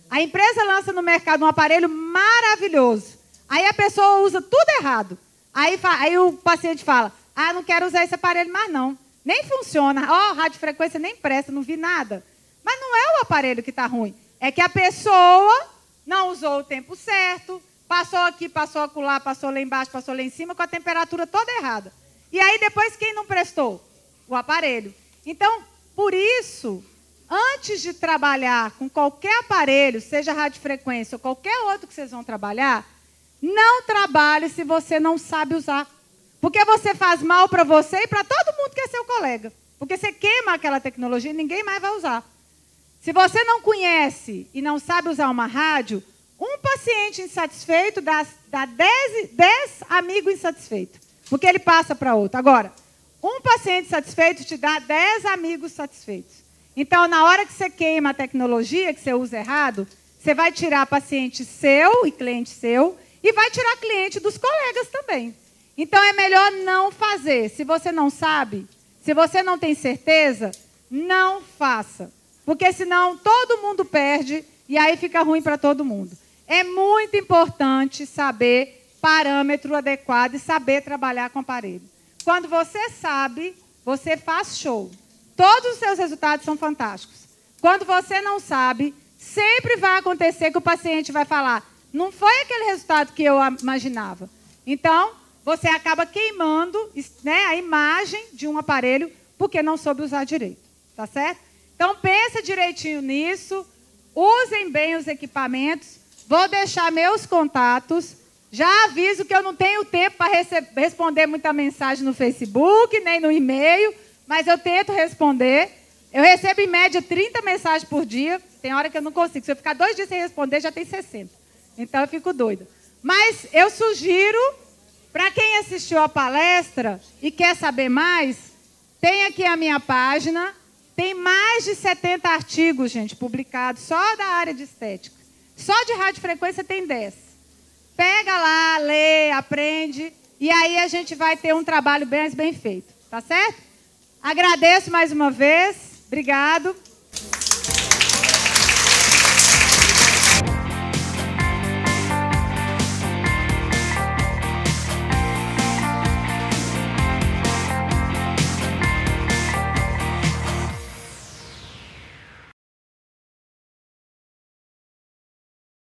A empresa lança no mercado um aparelho maravilhoso. Aí a pessoa usa tudo errado. Aí o paciente fala, ah, não quero usar esse aparelho mais não. Nem funciona. Ó, radiofrequência nem presta, não vi nada. Mas não é o aparelho que está ruim. É que a pessoa não usou o tempo certo, passou aqui, passou acolá, passou lá embaixo, passou lá em cima, com a temperatura toda errada. E aí depois quem não prestou? O aparelho. Então, por isso, antes de trabalhar com qualquer aparelho, seja radiofrequência ou qualquer outro que vocês vão trabalhar, não trabalhe se você não sabe usar. Porque você faz mal para você e para todo mundo que é seu colega. Porque você queima aquela tecnologia e ninguém mais vai usar. Se você não conhece e não sabe usar uma rádio, um paciente insatisfeito dá 10 amigos insatisfeitos. Porque ele passa para outro. Agora, um paciente satisfeito te dá 10 amigos satisfeitos. Então, na hora que você queima a tecnologia, que você usa errado, você vai tirar paciente seu e cliente seu e vai tirar cliente dos colegas também. Então, é melhor não fazer. Se você não sabe, se você não tem certeza, não faça. Porque senão todo mundo perde e aí fica ruim para todo mundo. É muito importante saber parâmetro adequado e saber trabalhar com aparelho. Quando você sabe, você faz show. Todos os seus resultados são fantásticos. Quando você não sabe, sempre vai acontecer que o paciente vai falar, não foi aquele resultado que eu imaginava. Então, você acaba queimando, né, a imagem de um aparelho porque não soube usar direito. Tá certo? Então, pensa direitinho nisso, usem bem os equipamentos, vou deixar meus contatos, já aviso que eu não tenho tempo para responder muita mensagem no Facebook, nem no e-mail, mas eu tento responder. Eu recebo, em média, 30 mensagens por dia, tem hora que eu não consigo. Se eu ficar 2 dias sem responder, já tem 60. Então, eu fico doida. Mas eu sugiro, para quem assistiu a palestra e quer saber mais, tem aqui a minha página. Tem mais de 70 artigos, gente, publicados só da área de estética. Só de radiofrequência tem 10. Pega lá, lê, aprende, e aí a gente vai ter um trabalho bem feito. Tá certo? Agradeço mais uma vez. Obrigado.